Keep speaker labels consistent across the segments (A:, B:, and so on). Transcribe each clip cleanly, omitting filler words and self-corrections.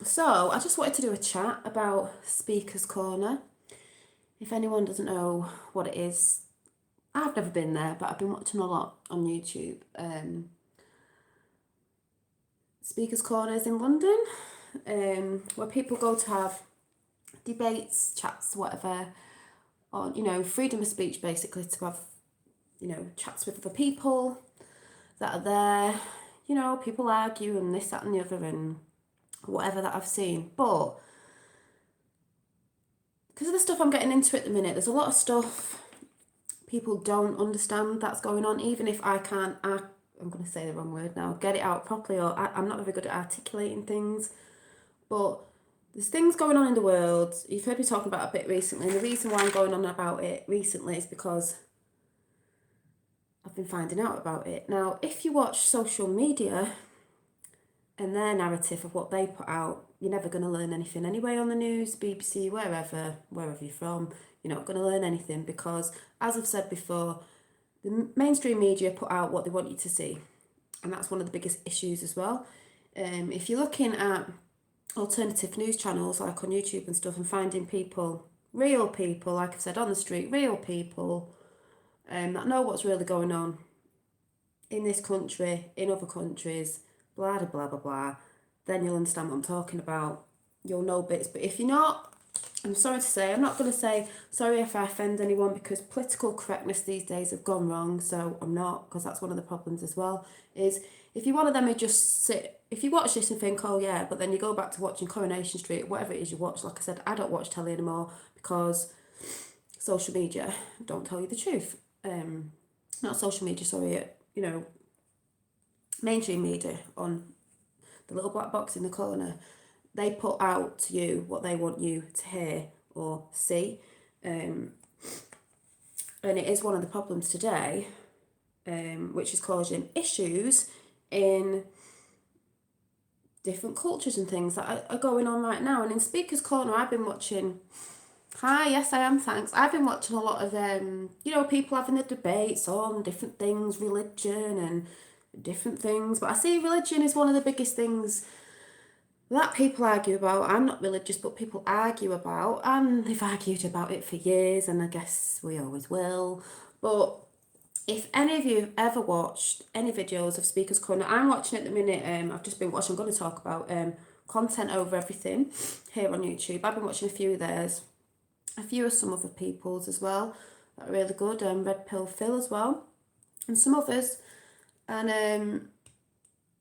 A: So I just wanted to do a chat about Speaker's Corner. If anyone doesn't know what it is, I've never been there, but I've been watching a lot on YouTube. Speaker's Corner is in London, where people go to have debates, chats, whatever, on, freedom of speech basically, to have, chats with other people that are there. People argue and this, that, and the other, and whatever that I've seen. But because of the stuff I'm getting into at the minute, there's a lot of stuff people don't understand that's going on, even if I can't, I'm going to say the wrong word now, get it out properly, or I'm not very good at articulating things. But there's things going on in the world. You've heard me talking about it a bit recently, and the reason why I'm going on about it recently is because I've been finding out about it. Now, if you watch social media and their narrative of what they put out, you're never going to learn anything anyway on the news, BBC, wherever you're from. You're not going to learn anything because, as I've said before, the mainstream media put out what they want you to see. And that's one of the biggest issues as well. If you're looking at alternative news channels like on YouTube and stuff and finding people, real people, like I've said, on the street, real people that know what's really going on in this country, in other countries, blah, blah, blah, blah, blah, then you'll understand what I'm talking about. You'll know bits. But if you're not, I'm sorry to say, I'm not going to say sorry if I offend anyone, because political correctness these days have gone wrong, so I'm not, because that's one of the problems as well, is if you're one of them who just sit, if you watch this and think, oh yeah, but then you go back to watching Coronation Street, whatever it is you watch, like I said, I don't watch telly anymore because social media don't tell you the truth. Not social media, sorry, mainstream media on the little black box in the corner, they put out to you what they want you to hear or see. And it is one of the problems today, which is causing issues in different cultures and things that are going on right now. And in Speaker's Corner, I've been watching... Hi, yes I am, thanks. I've been watching a lot of, people having the debates on different things, religion and different things. But I see religion is one of the biggest things that people argue about. I'm not religious, but people argue about, and they've argued about it for years, and I guess we always will. But if any of you have ever watched any videos of Speaker's Corner, I'm watching at the minute, I've just been watching, I'm going to talk about Content Over Everything here on YouTube. I've been watching a few of theirs, a few of some other people's as well that are really good, Red Pill Phil as well, and some others. And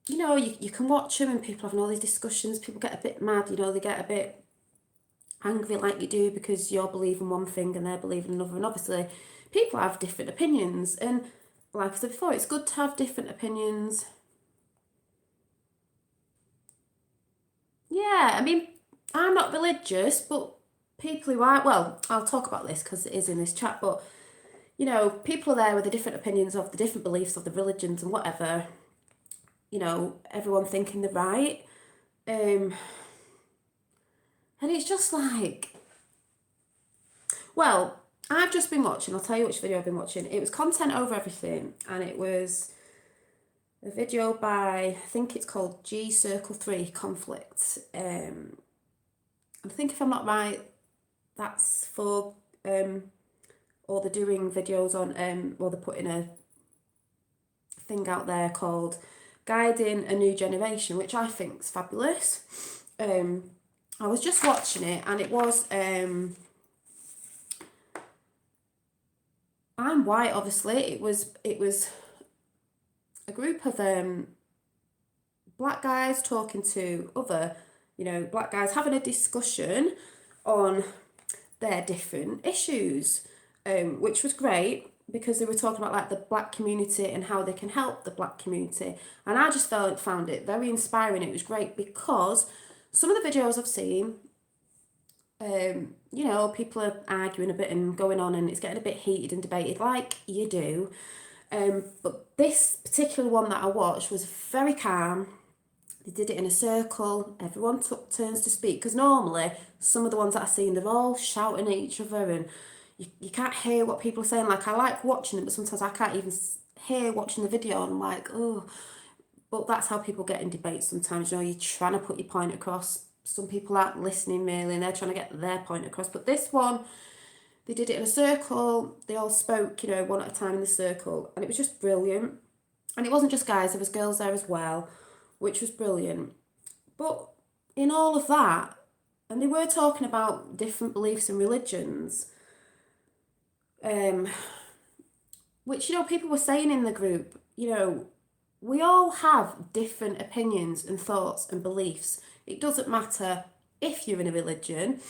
A: you can watch them and people having all these discussions. People get a bit mad, they get a bit angry like you do because you're believing one thing and they're believing another. And obviously, people have different opinions. And like I said before, it's good to have different opinions. Yeah, I mean, I'm not religious, but people who are, well, I'll talk about this because it is in this chat, but, people are there with the different opinions of the different beliefs of the religions and whatever. Everyone thinking they're right. And it's just like, well, I've just been watching, I'll tell you which video I've been watching. It was Content Over Everything, and it was a video by, I think it's called G Circle 3 Conflict. I think if I'm not right, that's for, or they're doing videos on, or they're putting a thing out there called Guiding a New Generation, which I think is fabulous. I was just watching it, and it was, I'm white, obviously. It was a group of black guys talking to other, black guys having a discussion on their different issues, which was great because they were talking about like the black community and how they can help the black community. And I just found it very inspiring. It was great because some of the videos I've seen, people are arguing a bit and going on, and it's getting a bit heated and debated like you do. But this particular one that I watched was very calm. They did it in a circle. Everyone took turns to speak, because normally some of the ones that I've seen, they're all shouting at each other and you can't hear what people are saying. Like, I like watching it, but sometimes I can't even hear watching the video, and I'm like, oh. But that's how people get in debates sometimes. You're trying to put your point across. some people aren't listening really and they're trying to get their point across. But this one, they did it in a circle. They all spoke, one at a time in the circle. And it was just brilliant. And it wasn't just guys, there was girls there as well, which was brilliant. But in all of that, and they were talking about different beliefs and religions, which, people were saying in the group, we all have different opinions and thoughts and beliefs. It doesn't matter if you're in a religion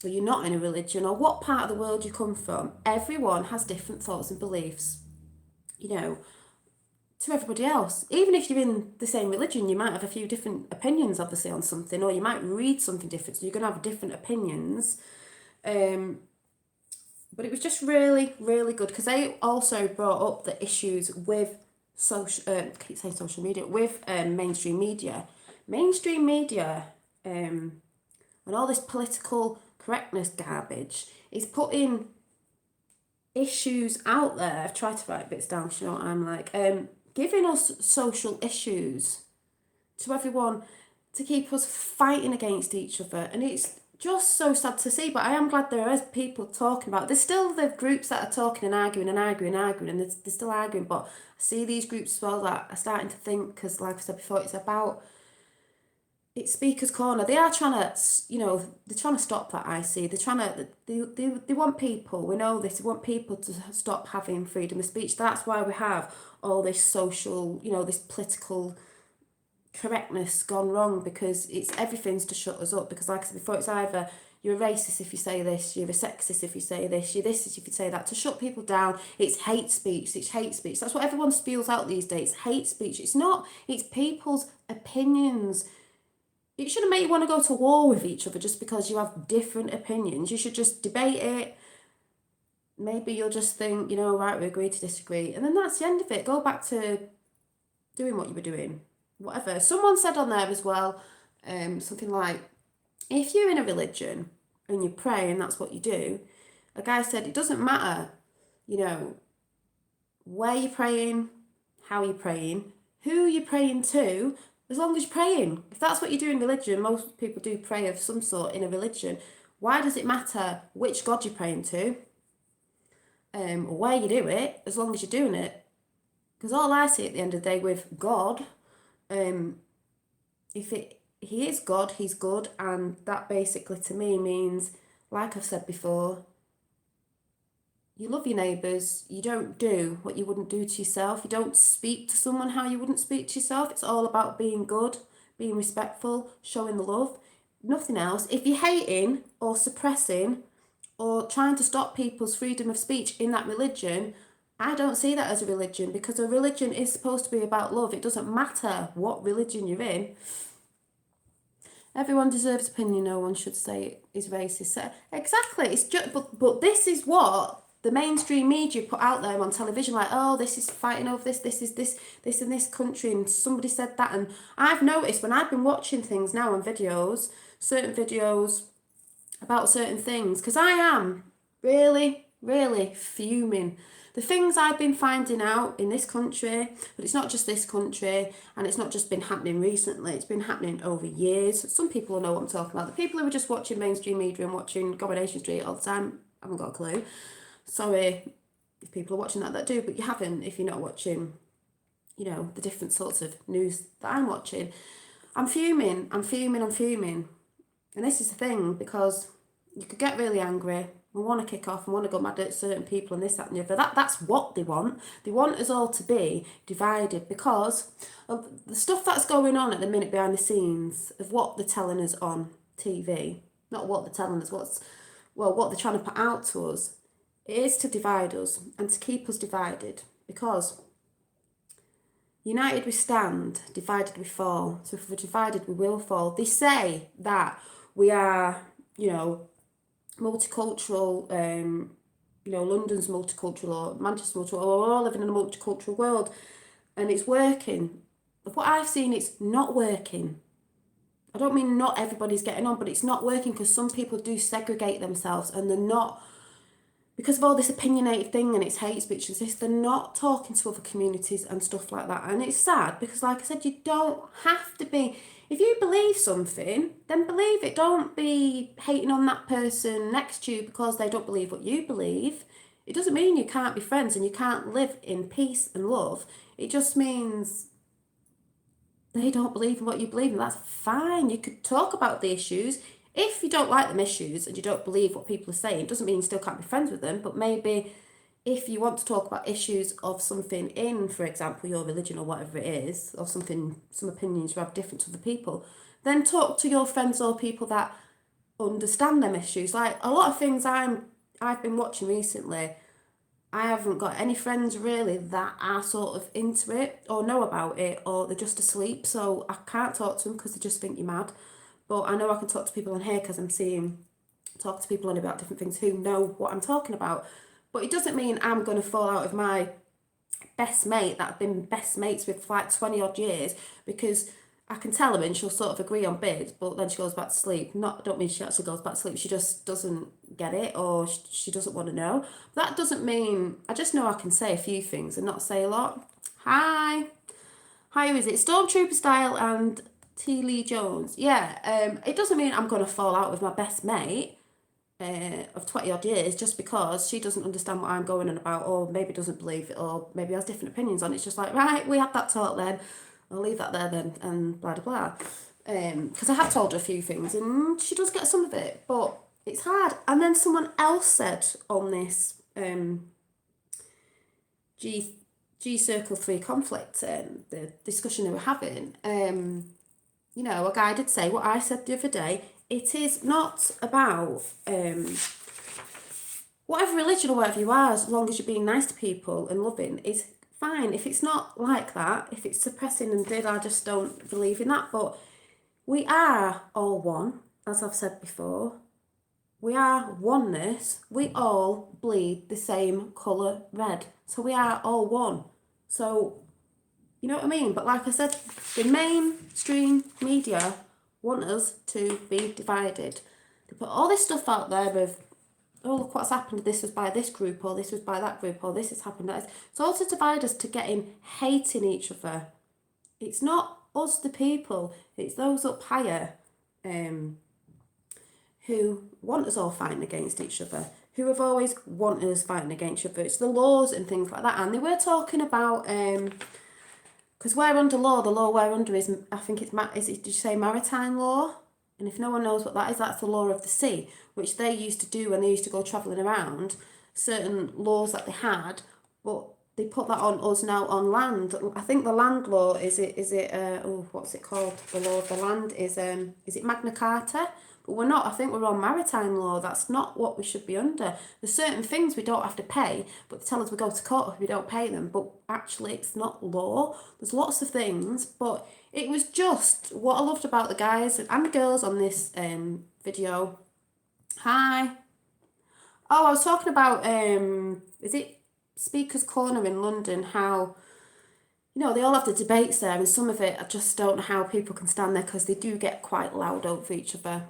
A: or you're not in a religion or what part of the world you come from. Everyone has different thoughts and beliefs, to everybody else. Even if you're in the same religion, you might have a few different opinions, obviously, on something, or you might read something different, so you're going to have different opinions. But it was just really, really good, because they also brought up the issues with I keep saying social media, with mainstream media. Mainstream media and all this political correctness garbage is putting issues out there. I've tried to write bits down, you know what I'm like. Giving us social issues to everyone to keep us fighting against each other. And it's just so sad to see, but I am glad there are people talking about it. There's still the groups that are talking and arguing, and they're still arguing, but I see these groups as well that are starting to think, because like I said before, it's Speaker's Corner. They are trying to, they're trying to stop that, I see. They're trying to, they want people, we know this, they want people to stop having freedom of speech. That's why we have all this social, this political correctness gone wrong, because everything's to shut us up. Because like I said before, it's either you're a racist if you say this, you're a sexist if you say this, you're this if you say that, to shut people down. It's hate speech. That's what everyone spews out these days, hate speech. It's not, it's people's opinions. It shouldn't make you want to go to war with each other just because you have different opinions. You should just debate it. Maybe you'll just think, right, we agree to disagree. And then that's the end of it. Go back to doing what you were doing. Whatever. Someone said on there as well, something like, if you're in a religion and you pray and that's what you do, a guy said it doesn't matter, where you're praying, how you're praying, who you're praying to, as long as you're praying. If that's what you do in religion, most people do pray of some sort in a religion. Why does it matter which God you're praying to, or where you do it, as long as you're doing it? Because all I see at the end of the day with God, he is God, he's good, and that basically to me means, like I've said before, you love your neighbours, you don't do what you wouldn't do to yourself, you don't speak to someone how you wouldn't speak to yourself. It's all about being good, being respectful, showing the love, nothing else. If you're hating or suppressing or trying to stop people's freedom of speech in that religion, I don't see that as a religion, because a religion is supposed to be about love. It doesn't matter what religion you're in. Everyone deserves opinion, no one should say it is racist. So, exactly, it's just, but this is what the mainstream media put out there on television, like, oh, this is fighting over this is this in this country, and somebody said that. And I've noticed when I've been watching things now on videos, certain videos about certain things, because I am really, really fuming. The things I've been finding out in this country, but it's not just this country, and it's not just been happening recently, it's been happening over years. Some people will know what I'm talking about. The people who are just watching mainstream media and watching Coronation Street all the time haven't got a clue. Sorry if people are watching that do, but you haven't if you're not watching, the different sorts of news that I'm watching. I'm fuming. And this is the thing, because you could get really angry and want to kick off and want to go mad at certain people and this, that and the other. That's what they want. They want us all to be divided because of the stuff that's going on at the minute behind the scenes, of what they're telling us on TV. Not what they're telling us, what they're trying to put out to us. It is to divide us and to keep us divided, because united we stand, divided we fall. So if we're divided, we will fall. They say that we are, multicultural, London's multicultural, or Manchester's multicultural, or we're all living in a multicultural world, and it's working. But what I've seen, it's not working. I don't mean not everybody's getting on, but it's not working, because some people do segregate themselves, and they're not, because of all this opinionated thing and it's hate speech and this, they're not talking to other communities and stuff like that. And it's sad because, like I said, you don't have to be. If you believe something, then believe it. Don't be hating on that person next to you because they don't believe what you believe. It doesn't mean you can't be friends and you can't live in peace and love. It just means they don't believe in what you believe, and that's fine. You could talk about the issues. If you don't like them issues and you don't believe what people are saying, it doesn't mean you still can't be friends with them, but maybe if you want to talk about issues of something in, for example, your religion or whatever it is, or something, some opinions you have different to other people, then talk to your friends or people that understand them issues. Like a lot of things I've been watching recently, I haven't got any friends really that are sort of into it or know about it, or they're just asleep, so I can't talk to them because they just think you're mad. But I know I can talk to people on here because I'm seeing talk to people on about different things who know what I'm talking about. But it doesn't mean I'm going to fall out with my best mate that I've been best mates with for like 20 odd years because I can tell her and she'll sort of agree on bits, but then she goes back to sleep. Not, I don't mean she actually goes back to sleep, she just doesn't get it or she doesn't want to know. That doesn't mean, I just know I can say a few things and not say a lot. Hi. Hi, who is it? Stormtrooper Style and T. Lee Jones. Yeah, it doesn't mean I'm going to fall out with my best mate of 20 odd years just because she doesn't understand what I'm going on about, or maybe doesn't believe it, or maybe has different opinions on it. It's just like, right, we had that talk then, I'll leave that there then, and blah, blah, blah. Because I have told her a few things and she does get some of it, but it's hard. And then someone else said on this G Circle 3 conflict, the discussion they were having, you know, a guy did say what I said the other day. It is not about whatever religion or whatever you are, as long as you're being nice to people and loving, is fine. If it's not like that, if it's suppressing and I just don't believe in that. But we are all one, as I've said before. We are oneness. We all bleed the same colour red. So we are all one. So, you know what I mean? But like I said, the mainstream media want us to be divided. They put all this stuff out there of, oh, look what's happened, this was by this group, or this was by that group, or this has happened. It's all to divide us, to getting hating each other. It's not us, the people, it's those up higher who want us all fighting against each other, who have always wanted us fighting against each other. It's the laws and things like that. And they were talking about, because we're under law, the law we're under is, I think it's, did you say maritime law? And if no one knows what that is, that's the law of the sea, which they used to do when they used to go travelling around, certain laws that they had, but they put that on us now on land. I think the land law, what's it called? The law of the land is it Magna Carta? But we're not. I think we're on maritime law. That's not what we should be under. There's certain things we don't have to pay, but they tell us we go to court if we don't pay them. But actually, it's not law. There's lots of things, but it was just what I loved about the guys and the girls on this video. Hi. Oh, I was talking about is it Speaker's Corner in London? How, you know, they all have the debates there, and some of it I just don't know how people can stand there because they do get quite loud over each other.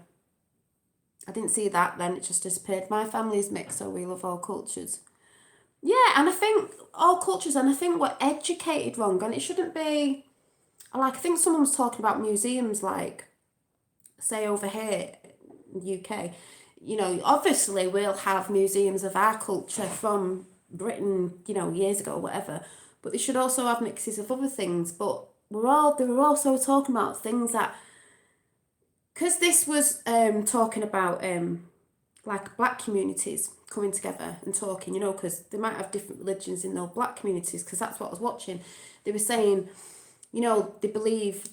A: I didn't see that then, it just disappeared. My family's mixed, so we love all cultures. Yeah, and I think all cultures, and I think we're educated wrong, and it shouldn't be, like, I think someone was talking about museums, like, say over here in the UK, you know, obviously we'll have museums of our culture from Britain, you know, years ago, whatever, but they should also have mixes of other things. But they were also talking about things that, because this was talking about like black communities coming together and talking, you know, because they might have different religions in those black communities, because that's what I was watching. They were saying, you know, they believe,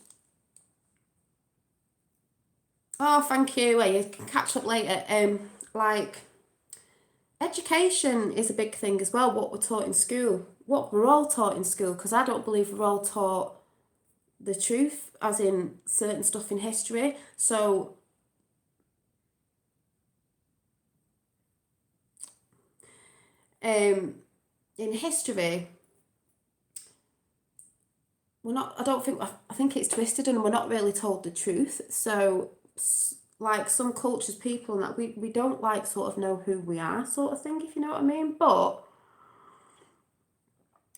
A: oh, thank you, well, you can catch up later, like, education is a big thing as well, what we're taught in school, what we're all taught in school, because I don't believe we're all taught the truth, as in certain stuff in history. So in history, we're not, I don't think, I think it's twisted and we're not really told the truth. So like some cultures, people, and that we don't like sort of know who we are, sort of thing, if you know what I mean. But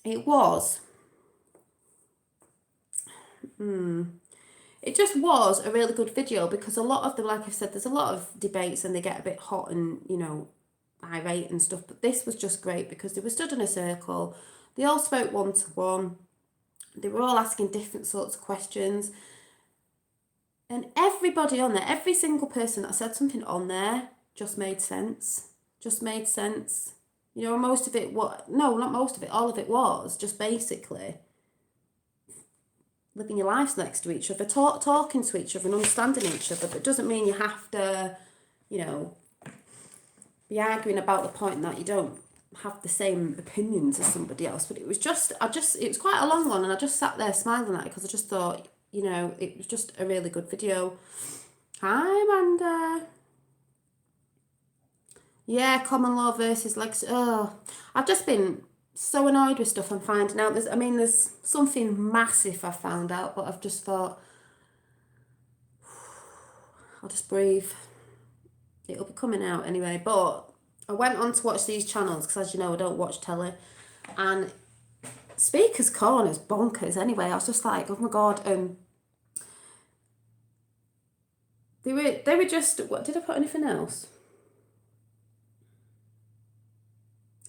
A: it was, it just was a really good video, because a lot of the, like I said, there's a lot of debates and they get a bit hot and, you know, irate and stuff. But this was just great because they were stood in a circle. They all spoke one to one. They were all asking different sorts of questions. And everybody on there, every single person that said something on there just made sense. Just made sense. You know, most of it, no, not most of it, all of it was just basically living your lives next to each other, talking to each other and understanding each other. But it doesn't mean you have to, you know, be arguing about the point that you don't have the same opinions as somebody else. But it was just, it was quite a long one, and I just sat there smiling at it because I just thought, you know, it was just a really good video. Hi, Amanda. Yeah, common law versus legacy. Oh, I've just been so annoyed with stuff I'm finding out. There's something massive I found out, but I've just thought, I'll just breathe. It'll be coming out anyway. But I went on to watch these channels because, as you know, I don't watch telly. And Speaker's Corner's bonkers anyway. I was just like, oh my God. They were just, what, did I put anything else?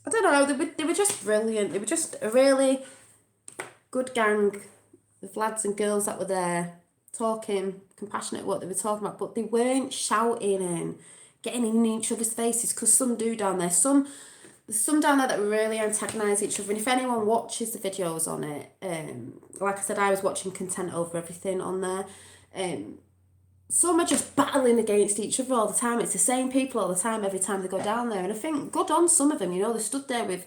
A: I don't know, they were just brilliant. They were just a really good gang of lads and girls that were there, talking, compassionate what they were talking about, but they weren't shouting and getting in each other's faces, because some do down there. There's some down there that really antagonise each other, and if anyone watches the videos on it, like I said, I was watching Content Over Everything on there, some are just battling against each other all the time. It's the same people all the time, every time they go down there. And I think good on some of them, you know, they stood there with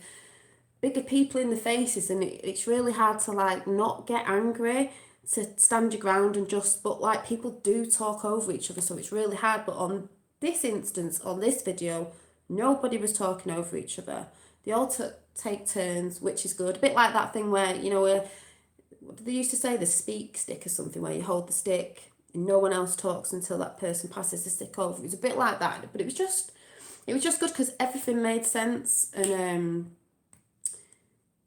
A: bigger people in the faces, and it's really hard to like not get angry, to stand your ground and just, but like people do talk over each other, so it's really hard. But on this instance, on this video, nobody was talking over each other. They all take turns, which is good. A bit like that thing where, you know, what they used to say, the speak stick or something, where you hold the stick and no one else talks until that person passes the stick over. It was a bit like that, but it was just good because everything made sense. And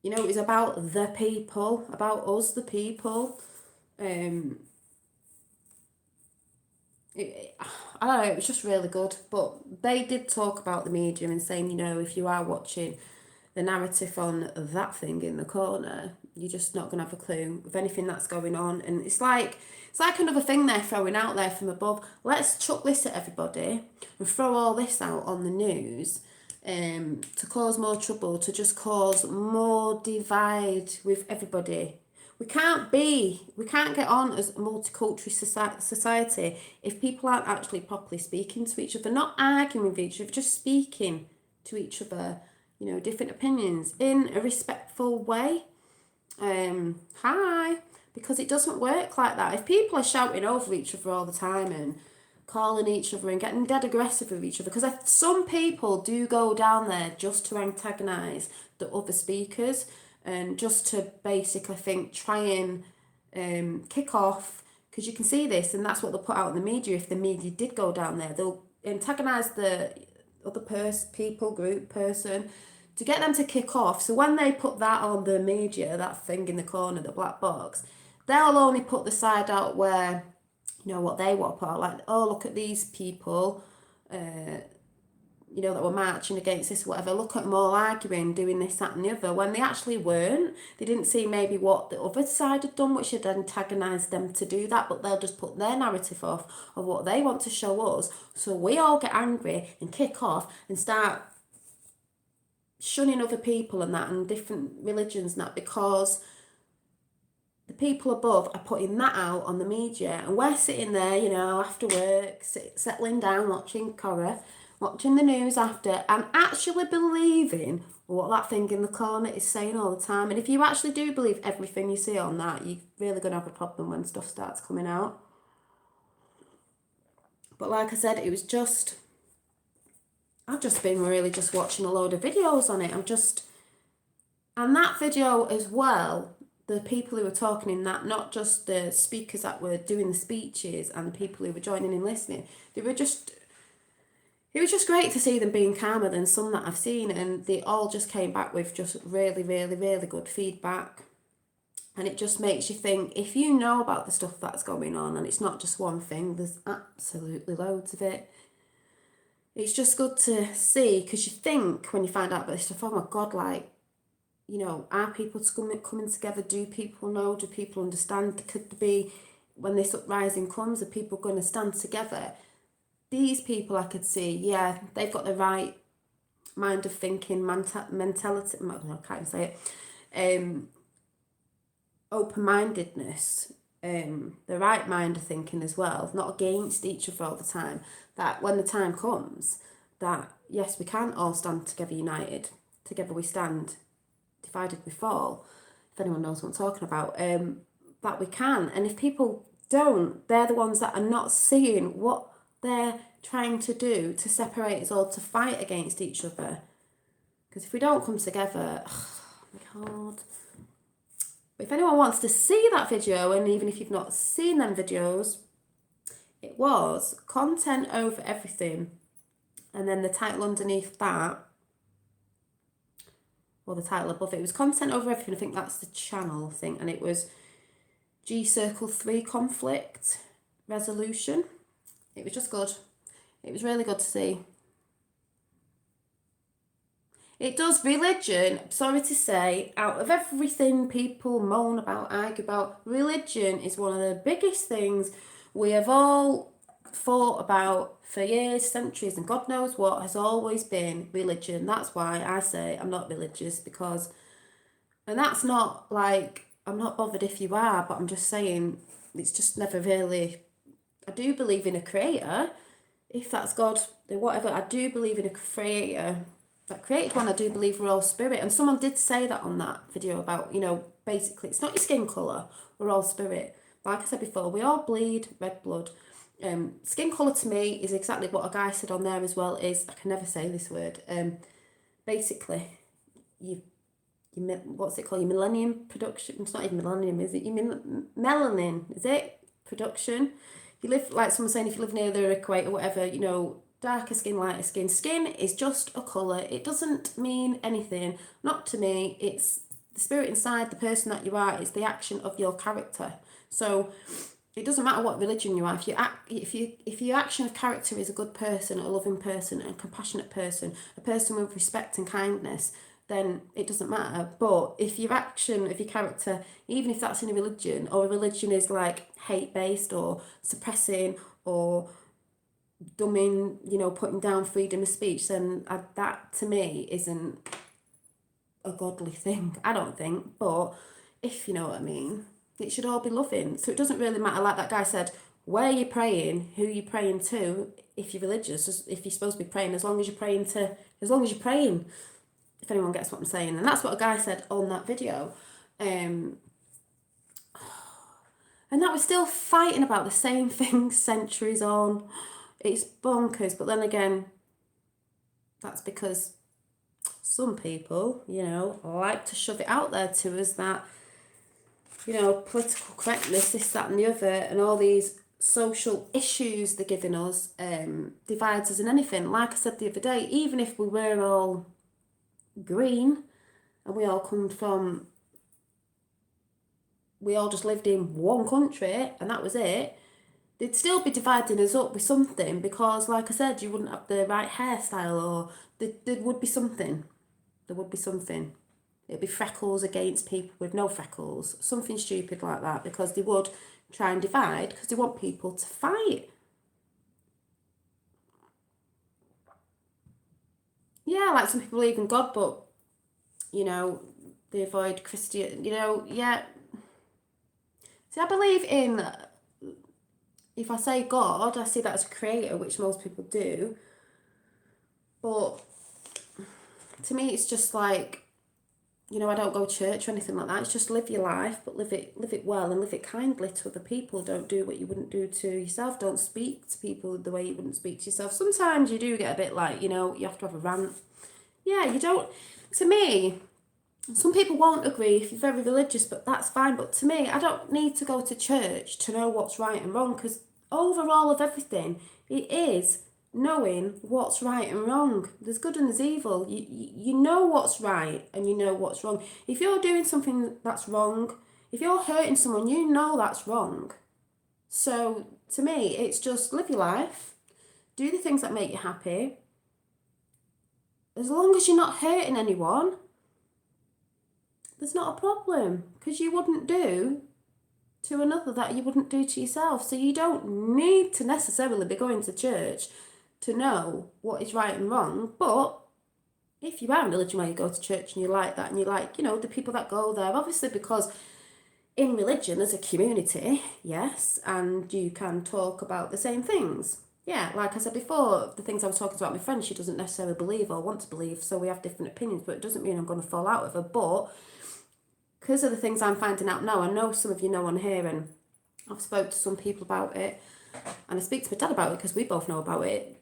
A: you know, it was about the people, about us, the people. I don't know, it was just really good. But they did talk about the media and saying, you know, if you are watching the narrative on that thing in the corner, you're just not going to have a clue of anything that's going on. And it's like another thing they're throwing out there from above. Let's chuck this at everybody and throw all this out on the news, to cause more trouble, to just cause more divide with everybody. We can't get on as a multicultural society if people aren't actually properly speaking to each other, not arguing with each other, just speaking to each other, you know, different opinions in a respectful way. Hi, because it doesn't work like that. If people are shouting over each other all the time and calling each other and getting dead aggressive with each other, because some people do go down there just to antagonise the other speakers and just to basically try and kick off, because you can see this, and that's what they'll put out in the media. If the media did go down there, they'll antagonise the other person to get them to kick off. So when they put that on the media, that thing in the corner, the black box, they'll only put the side out where, you know, what they want to put out, like, oh, look at these people, you know, that were marching against this, whatever, look at them all arguing, doing this, that and the other, when they actually weren't. They didn't see maybe what the other side had done, which had antagonised them to do that, but they'll just put their narrative off of what they want to show us, so we all get angry and kick off and start shunning other people and that, and different religions and that, because the people above are putting that out on the media, and we're sitting there, you know, after work, settling down, watching the news after, and actually believing what that thing in the corner is saying all the time. And if you actually do believe everything you see on that, you're really going to have a problem when stuff starts coming out. But like I said, it was just, I've just been really just watching a load of videos on it. And that video as well, the people who were talking in that, not just the speakers that were doing the speeches and the people who were joining in listening, it was just great to see them being calmer than some that I've seen, and they all just came back with just really, really, really good feedback. And it just makes you think, if you know about the stuff that's going on, and it's not just one thing, there's absolutely loads of it. It's just good to see, because you think when you find out about this stuff, oh my God, like, you know, are people coming together? Do people know? Do people understand? Could there be, when this uprising comes, are people going to stand together? These people I could see, yeah, they've got the right mind of thinking, mentality, I can't even say it, open-mindedness, the right mind of thinking as well, not against each other all the time, that when the time comes, that yes, we can all stand together united, together we stand, divided we fall, if anyone knows what I'm talking about, that we can. And if people don't, they're the ones that are not seeing what they're trying to do to separate us all, to fight against each other. Because if we don't come together, oh my God. But if anyone wants to see that video, and even if you've not seen them videos, it was content over everything. And then the title underneath that, or the title above it, was content over everything. I think that's the channel thing. And it was G Circle 3 conflict resolution. It was just good. It was really good to see. It does, religion, sorry to say, out of everything people moan about, argue about, religion is one of the biggest things we have all thought about for years, centuries, and God knows what has always been religion. That's why I say I'm not religious, because, and that's not like, I'm not bothered if you are, but I'm just saying it's just never really, I do believe in a creator, if that's God, whatever, I do believe in a creator that created one. I do believe we're all spirit, and someone did say that on that video about, you know, basically it's not your skin colour, we're all spirit. Like I said before, we all bleed red blood. Skin colour to me is exactly what a guy said on there as well, is, I can never say this word, basically you what's it called, your millennium production, it's not even millennium, is it, you mean melanin, is it, production, you live, like someone saying, if you live near the equator, whatever, you know, darker skin, lighter skin. Skin is just a colour. It doesn't mean anything. Not to me. It's the spirit inside, the person that you are. It's the action of your character. So it doesn't matter what religion you are. If your action of character is a good person, a loving person, a compassionate person, a person with respect and kindness, then it doesn't matter. But if your action of your character, even if that's in a religion, or a religion is like hate-based or suppressing or dumbing, you know, putting down freedom of speech, then that to me isn't a godly thing, I don't think. But if you know what I mean, it should all be loving. So it doesn't really matter, like that guy said, where you're praying, who you're praying to, if you're religious, if you're supposed to be praying, as long as you're praying, if anyone gets what I'm saying. And that's what a guy said on that video. And that we're still fighting about the same thing centuries on. It's bonkers. But then again, that's because some people, you know, like to shove it out there to us that, you know, political correctness, this, that and the other, and all these social issues they're giving us divides us in anything. Like I said the other day, even if we were all green and we all just lived in one country and that was it, they'd still be dividing us up with something, because like I said, you wouldn't have the right hairstyle, or there would be something. It'd be freckles against people with no freckles, something stupid like that, because they would try and divide because they want people to fight. Yeah, like some people believe in God, but, you know, they avoid Christian, you know, yeah. See, I believe in, if I say God, I see that as a creator, which most people do. But to me, it's just like, you know, I don't go to church or anything like that. It's just live your life, but live it well and live it kindly to other people. Don't do what you wouldn't do to yourself. Don't speak to people the way you wouldn't speak to yourself. Sometimes you do get a bit like, you know, you have to have a rant. Yeah, you don't. To me, Some people won't agree if you're very religious, but that's fine. But to me, I don't need to go to church to know what's right and wrong, because overall of everything, it is knowing what's right and wrong. There's good and there's evil. You know what's right and you know what's wrong. If you're doing something that's wrong, if you're hurting someone, you know that's wrong. So to me, it's just live your life, do the things that make you happy. As long as you're not hurting anyone, there's not a problem, because you wouldn't do to another that you wouldn't do to yourself. So you don't need to necessarily be going to church to know what is right and wrong. But if you are in religion where you go to church and you like that and you like, the people that go there, obviously, because in religion there's a community, yes, and you can talk about the same things. Yeah, like I said before, the things I was talking about my friend, she doesn't necessarily believe or want to believe, so we have different opinions, but it doesn't mean I'm going to fall out with her. But because of the things I'm finding out now, I know some of you know on here, and I've spoke to some people about it, and I speak to my dad about it because we both know about it.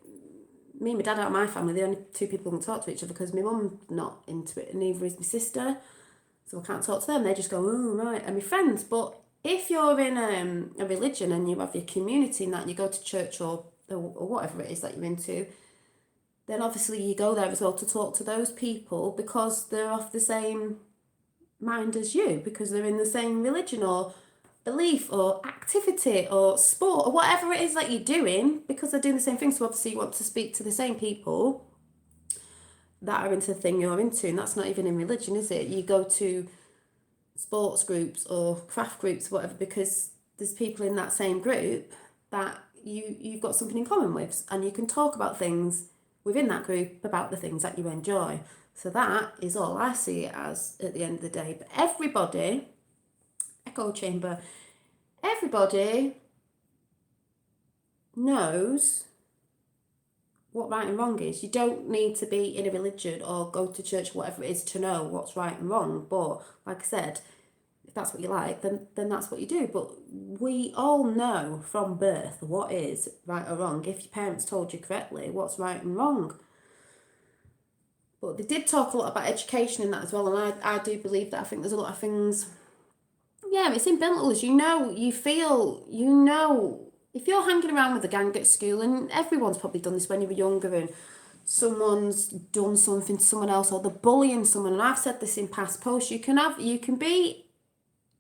A: Me and my dad out of my family, the only two people who can talk to each other, because my mum's not into it and neither is my sister, so I can't talk to them. They just go, oh right, and my friends. But if you're in a religion and you have your community and that, and you go to church or whatever it is that you're into, then obviously you go there as well to talk to those people because they're of the same mind as you, because they're in the same religion or belief or activity or sport or whatever it is that you're doing, because they're doing the same thing. So obviously you want to speak to the same people that are into the thing you're into, and that's not even in religion, is it? You go to sports groups or craft groups, whatever, because there's people in that same group that you've got something in common with, and you can talk about things within that group about the things that you enjoy. So that is all I see it as at the end of the day. But everybody, echo chamber, everybody knows what right and wrong is. You don't need to be in a religion or go to church, whatever it is, to know what's right and wrong. But like I said, if that's what you like, then that's what you do. But we all know from birth what is right or wrong. If your parents told you correctly what's right and wrong. But they did talk a lot about education in that as well, and I do believe that. I think there's a lot of things. Yeah, it's inbuilt us. You feel, if you're hanging around with a gang at school, and everyone's probably done this when you were younger, and someone's done something to someone else, or they're bullying someone, and I've said this in past posts, you can be,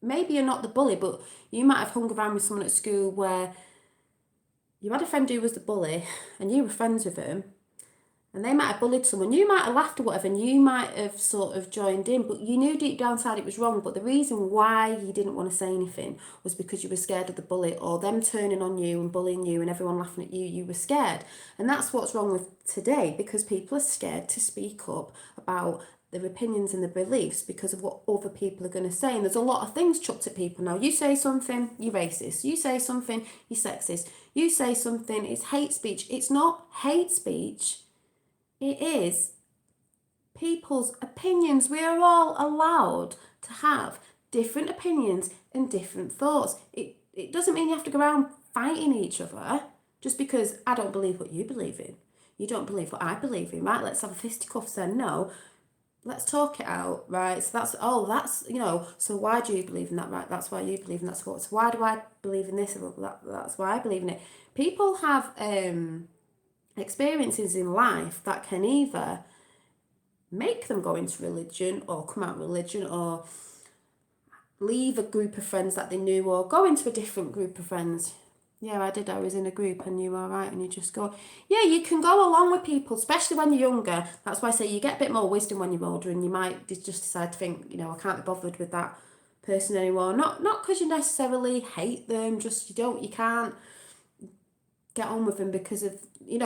A: maybe you're not the bully, but you might have hung around with someone at school where you had a friend who was the bully, and you were friends with him, and they might have bullied someone. You might have laughed or whatever, and you might have sort of joined in, but you knew deep down inside it was wrong. But the reason why you didn't want to say anything was because you were scared of the bully, or them turning on you and bullying you and everyone laughing at you. You were scared. And that's what's wrong with today, because people are scared to speak up about their opinions and their beliefs because of what other people are going to say. And there's a lot of things chucked at people now. You say something, you're racist. You say something, you're sexist. You say something, it's hate speech. It's not hate speech. It is people's opinions. We are all allowed to have different opinions and different thoughts. It doesn't mean you have to go around fighting each other just because I don't believe what you believe in. You don't believe what I believe in, right? Let's have a fisticuffs then. No, let's talk it out, right? So so why do you believe in that, right? That's why you believe in that. So why do I believe in this? That's why I believe in it. People have experiences in life that can either make them go into religion or come out of religion, or leave a group of friends that they knew or go into a different group of friends. Yeah, I did. I was in a group and you are right, and you just go, yeah, you can go along with people, especially when you're younger. That's why I say you get a bit more wisdom when you're older, and you might just decide to think, I can't be bothered with that person anymore. Not because you necessarily hate them, just you can't get on with them because of,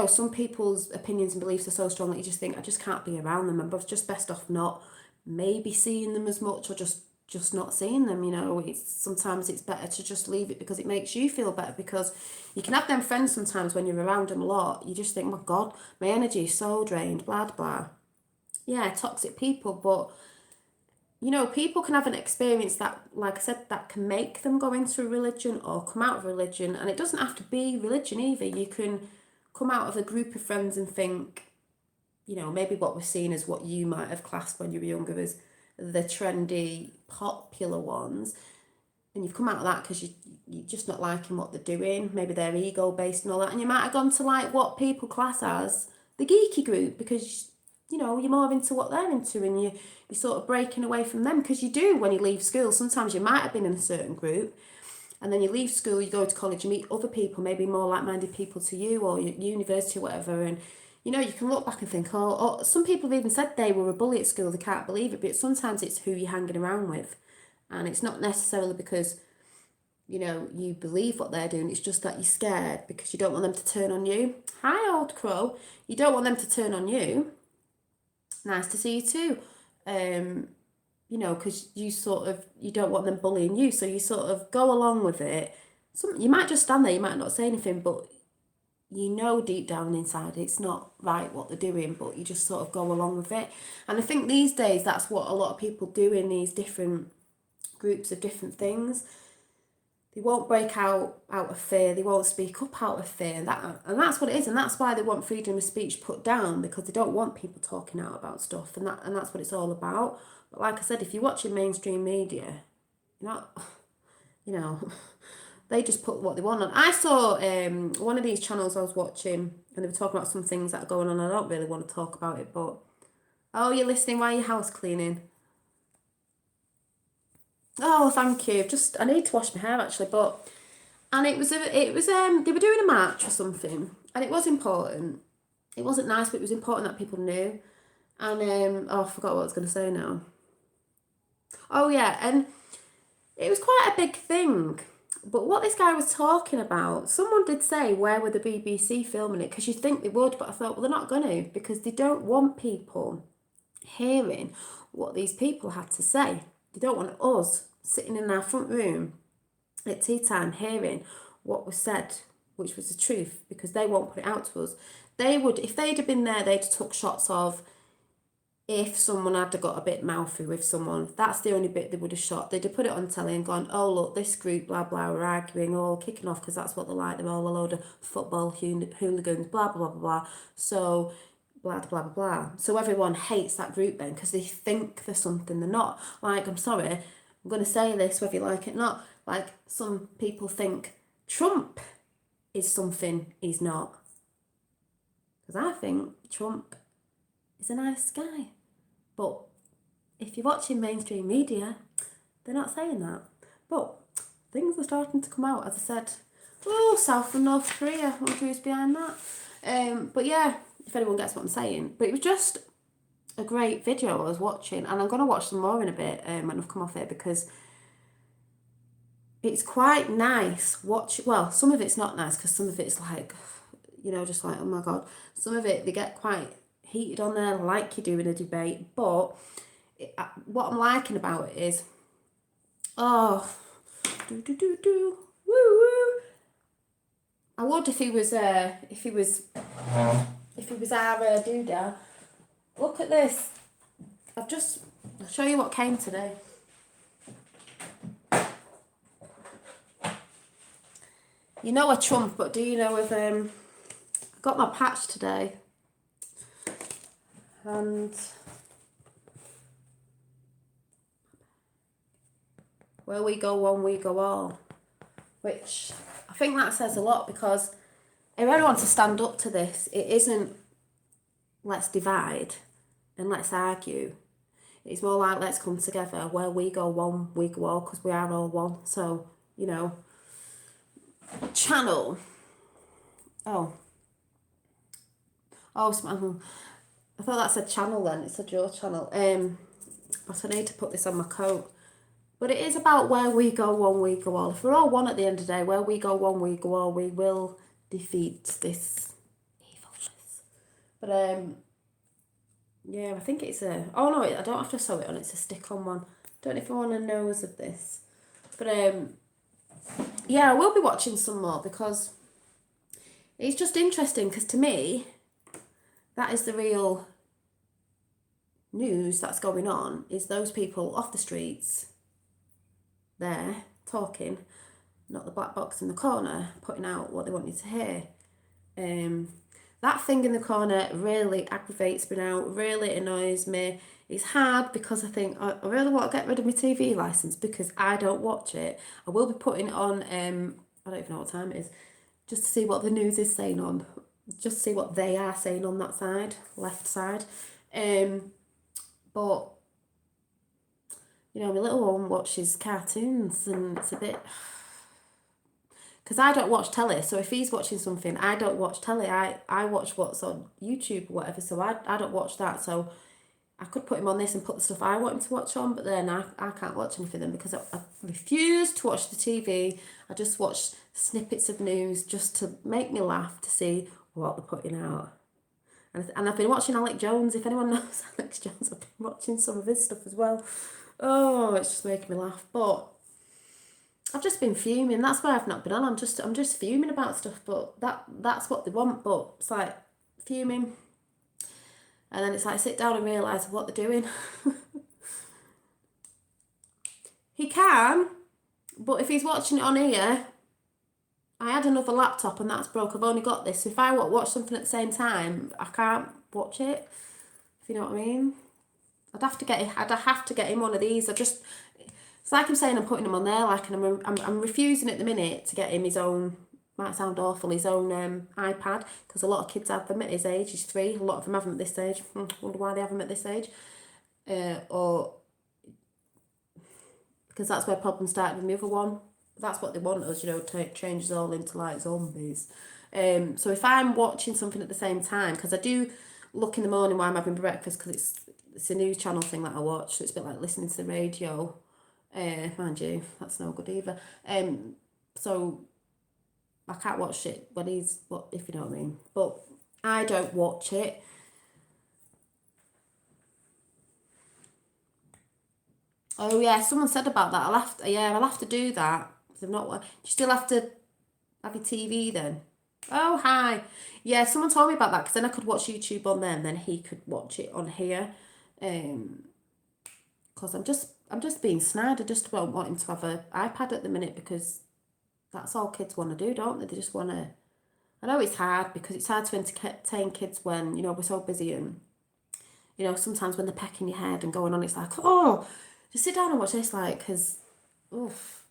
A: some people's opinions and beliefs are so strong that you just think, I just can't be around them, and it's just best off not maybe seeing them as much, or just not seeing them. Sometimes it's better to just leave it because it makes you feel better, because you can have them friends sometimes when you're around them a lot, you just think, my God, my energy is so drained, blah blah. Yeah, toxic people. But people can have an experience that, like I said, that can make them go into a religion or come out of religion. And it doesn't have to be religion either. You can come out of a group of friends and think, maybe what we're seeing as what you might have classed when you were younger as the trendy, popular ones, and you've come out of that because you're just not liking what they're doing. Maybe they're ego based and all that, and you might have gone to like what people class as the geeky group because you know you're more into what they're into, and you're sort of breaking away from them because you do when you leave school. Sometimes you might have been in a certain group, and then you leave school, you go to college, you meet other people, maybe more like-minded people to you or your university or whatever, and you know, you can look back and think, oh, some people have even said they were a bully at school, they can't believe it, but sometimes it's who you're hanging around with. And it's not necessarily because, you know, you believe what they're doing, it's just that you're scared because you don't want them to turn on you. Hi, old crow. You don't want them to turn on you. Nice to see you too. You know, because you don't want them bullying you, so you sort of go along with it. You might just stand there, you might not say anything, but you know deep down inside it's not right what they're doing, but you just sort of go along with it. And I think these days that's what a lot of people do in these different groups of different things. They won't break out of fear, they won't speak up out of fear, and that's what it is, and that's why they want freedom of speech put down, because they don't want people talking out about stuff, and that's what it's all about. But like I said, if you're watching mainstream media, you're not, you know, they just put what they want on. I saw one of these channels I was watching, and they were talking about some things that are going on. I don't really want to talk about it, but oh, you're listening while you're house cleaning. Oh, thank you. I need to wash my hair actually, but and it was they were doing a march or something, and it was important. It wasn't nice, but it was important that people knew. And I forgot what I was going to say now. Oh yeah, and it was quite a big thing. But what this guy was talking about, someone did say, where were the BBC filming it? Because you'd think they would, but I thought, well, they're not going to, because they don't want people hearing what these people had to say. They don't want us sitting in our front room at tea time hearing what was said, which was the truth, because they won't put it out to us. They would, if they'd have been there, they'd have took shots of if someone had got a bit mouthy with someone. That's the only bit they would have shot. They'd have put it on telly and gone, oh look, this group, blah blah, are arguing, all kicking off because that's what they're like. They're all a load of football hooligans, blah blah blah blah. So blah blah blah blah. So everyone hates that group then because they think they're something they're not. Like, I'm sorry, I'm going to say this whether you like it or not. Like, some people think Trump is something he's not. Because I think Trump is a nice guy. But if you're watching mainstream media, they're not saying that. But things are starting to come out, as I said. Oh, South and North Korea, I wonder who's behind that. But yeah, if anyone gets what I'm saying. But it was just a great video I was watching, and I'm going to watch some more in a bit when I've come off it, because it's quite nice. Well, some of it's not nice, because some of it's like, you know, just like, oh my God. Some of it, they get quite heated on there, like you do in a debate. But what I'm liking about it is, woo woo. I would if he was our doodah. Look at this. I'll show you what came today. You know a Trump, but do you know if I got my patch today, and where we go one, we go all, which I think that says a lot, because if I want to stand up to this, it isn't let's divide and let's argue. It's more like let's come together, where we go one, we go all, because we are all one. So, you know, channel. Oh, I thought that said channel then. It said your channel. But I need to put this on my coat. But it is about where we go one, we go all. If we're all one at the end of the day, where we go one, we go all, we will defeat this evilness. But yeah, I think it's oh no, I don't have to sew it on. It's a stick-on one. Don't know if anyone knows of this. But yeah, I will be watching some more, because it's just interesting, because to me, that is the real news that's going on, is those people off the streets there talking, not the black box in the corner putting out what they want you to hear. That thing in the corner really aggravates me now, really annoys me. It's hard because I think I really want to get rid of my TV license because I don't watch it. I will be putting it on, I don't even know what time it is, just to see what the news is saying on, just to see what they are saying on that side, left side. But, you know, my little one watches cartoons and it's a bit, because I don't watch telly, so if he's watching something, I don't watch telly. I watch what's on YouTube or whatever, so I don't watch that. So I could put him on this and put the stuff I want him to watch on, but then I can't watch anything then because I refuse to watch the TV. I just watch snippets of news just to make me laugh to see what they're putting out. And I've been watching Alex Jones. If anyone knows Alex Jones, I've been watching some of his stuff as well. Oh, it's just making me laugh. But I've just been fuming. That's why I've not been on. I'm just fuming about stuff. But that's what they want. But it's like fuming, and then it's like sit down and realise what they're doing. He can, but if he's watching it on here, I had another laptop and that's broke. I've only got this. If I watch something at the same time, I can't watch it. If you know what I mean. I'd have to get him one of these. It's like I'm saying I'm putting him on there, like, and I'm refusing at the minute to get him his own, might sound awful, his own iPad, because a lot of kids have them at his age. He's 3. A lot of them have them at this age. Wonder why they have them at this age. Or because that's where problems started with the other one. That's what they want us, you know, to change us all into like zombies. So if I'm watching something at the same time, because I do look in the morning while I'm having breakfast, because it's a news channel thing that I watch, so it's a bit like listening to the radio. Mind you, that's no good either. So I can't watch it when if you know what I mean. But I don't watch it. Oh yeah, someone said about that. I'll have to do that. I've not. You still have to have your TV then. Oh hi, yeah. Someone told me about that because then I could watch YouTube on there, and then he could watch it on here. Because I'm just being snide. I just don't want him to have a iPad at the minute because that's all kids want to do, don't they? They just want to. I know it's hard because it's hard to entertain kids when, you know, we're so busy and, you know, sometimes when they're pecking your head and going on, it's like, oh, just sit down and watch this, like, because, oof.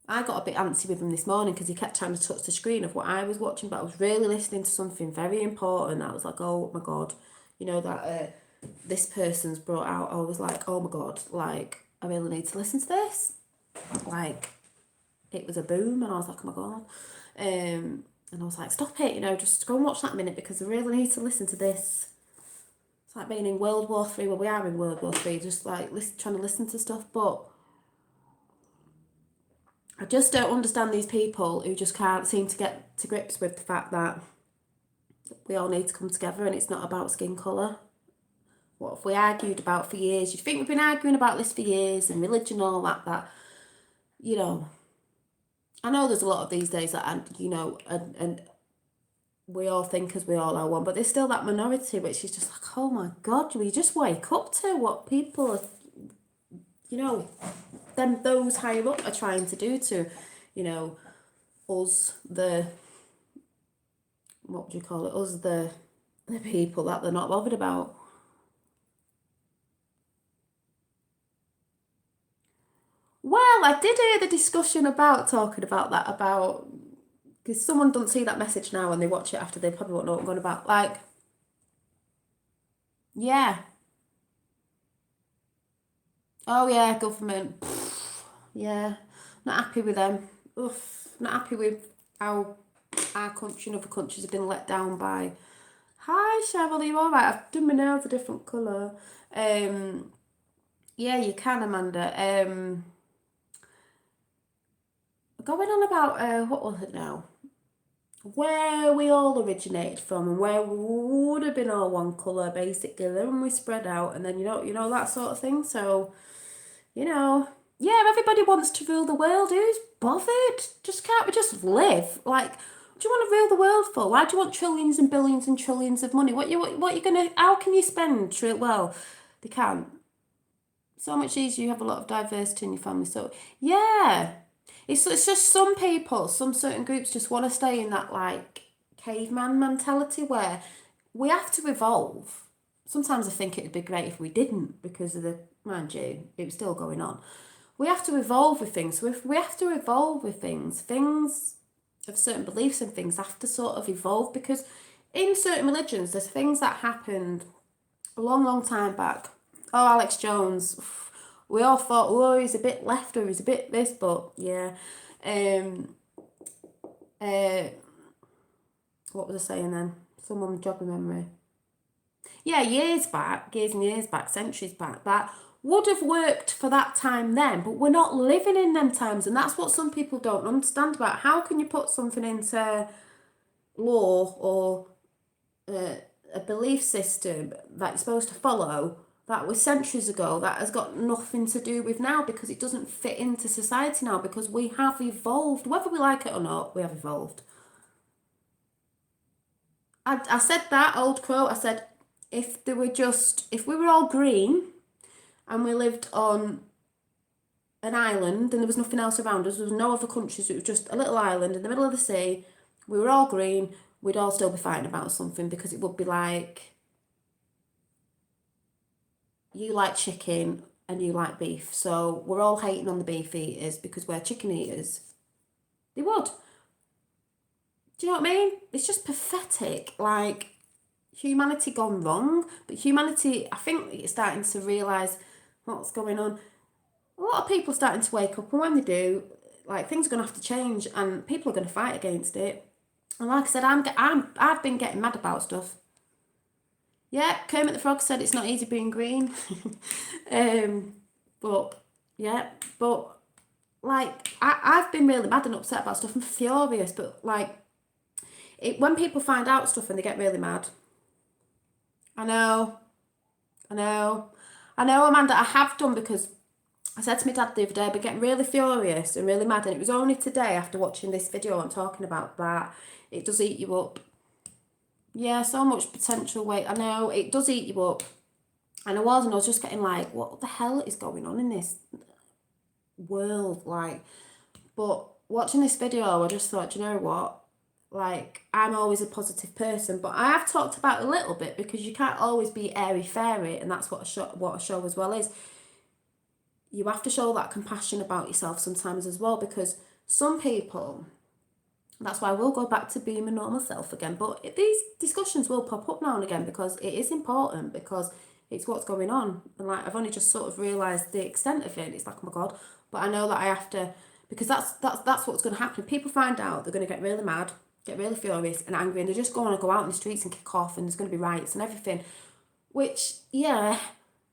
A: I got a bit antsy with him this morning because he kept trying to touch the screen of what I was watching, but I was really listening to something very important. I was like, oh my God, you know, that this person's brought out. I was like, oh my God, like, I really need to listen to this. Like, it was a boom, and I was like, oh my God. And I was like, stop it, you know, just go and watch that minute because I really need to listen to this. It's like being in World War Three. Well, we are in World War Three, just like trying to listen to stuff, but I just don't understand these people who just can't seem to get to grips with the fact that we all need to come together and it's not about skin colour. What have we argued about for years? You'd think we've been arguing about this for years and religion and all that, you know, I know there's a lot of these days that, you know, and we all think as we all are one, but there's still that minority which is just like, oh my God, we just wake up to what people are, you know, those higher up are trying to do to, you know, us, what would you call it, us, the people that they're not bothered about. Well, I did hear the discussion about talking about that, about, because someone doesn't see that message now and they watch it after, they probably won't know what I'm going about. Like, yeah. Oh yeah, government. Pfft, yeah. Not happy with them. Oof. Not happy with how our country and other countries have been let down by. Hi Cheryl, are you alright? I've done my nails a different colour. Yeah, you can, Amanda. Going on about what was it now? Where we all originated from and where we would have been all one colour basically. Then we spread out and then you know that sort of thing. So, you know, yeah, everybody wants to rule the world. Who's bothered? Just can't we just live? Like, what do you want to rule the world for? Why do you want trillions and billions and trillions of money? What you gonna? How can you spend? Well, they can't. So much easier. You have a lot of diversity in your family. So yeah, it's just some people, some certain groups just want to stay in that like caveman mentality where we have to evolve. sometimes I think it'd be great if we didn't, because of the, mind you, it was still going on. We have to evolve with things. So if we have to evolve with things of certain beliefs and things have to sort of evolve, because in certain religions, there's things that happened a long, long time back. Oh, Alex Jones. We all thought, oh, he's a bit left or he's a bit this, but yeah. What was I saying then? Someone jogged my memory. Yeah, years and years back, centuries back, that would have worked for that time then, but we're not living in them times, and that's what some people don't understand about. How can you put something into law or a belief system that you're supposed to follow that was centuries ago, that has got nothing to do with now, because it doesn't fit into society now, because we have evolved, whether we like it or not, we have evolved. I said that old quote, I said, if we were all green and we lived on an island and there was nothing else around us, there was no other countries, it was just a little island in the middle of the sea, we were all green, we'd all still be fighting about something, because it would be like, you like chicken and you like beef, so we're all hating on the beef eaters because we're chicken eaters. They would. Do you know what I mean? It's just pathetic. Like, humanity gone wrong, but humanity, I think it's starting to realise what's going on. A lot of people are starting to wake up, and when they do, like, things are going to have to change, and people are going to fight against it. And like I said, I've been getting mad about stuff. Yeah, Kermit the Frog said it's not easy being green. But yeah, but like I've been really mad and upset about stuff. I'm furious, but like when people find out stuff and they get really mad. I know, I know, I know, Amanda. I have done, because I said to my dad the other day, I've been getting really furious and really mad, and it was only today after watching this video and talking about that. It does eat you up. Yeah, so much potential weight. I know, it does eat you up. And I was just getting like, what the hell is going on in this world? Like, but watching this video, I just thought, do you know what? Like, I'm always a positive person, but I have talked about it a little bit, because you can't always be airy fairy, and that's what a show as well is. You have to show that compassion about yourself sometimes as well, because some people, that's why we'll go back to being my normal self again. But these discussions will pop up now and again, because it is important, because it's what's going on. And like, I've only just sort of realised the extent of it. It's like, oh my God. But I know that I have to, because that's what's going to happen. If people find out, they're going to get really mad, get really furious and angry, and they're just going to go out in the streets and kick off, and there's going to be riots and everything. Which, yeah,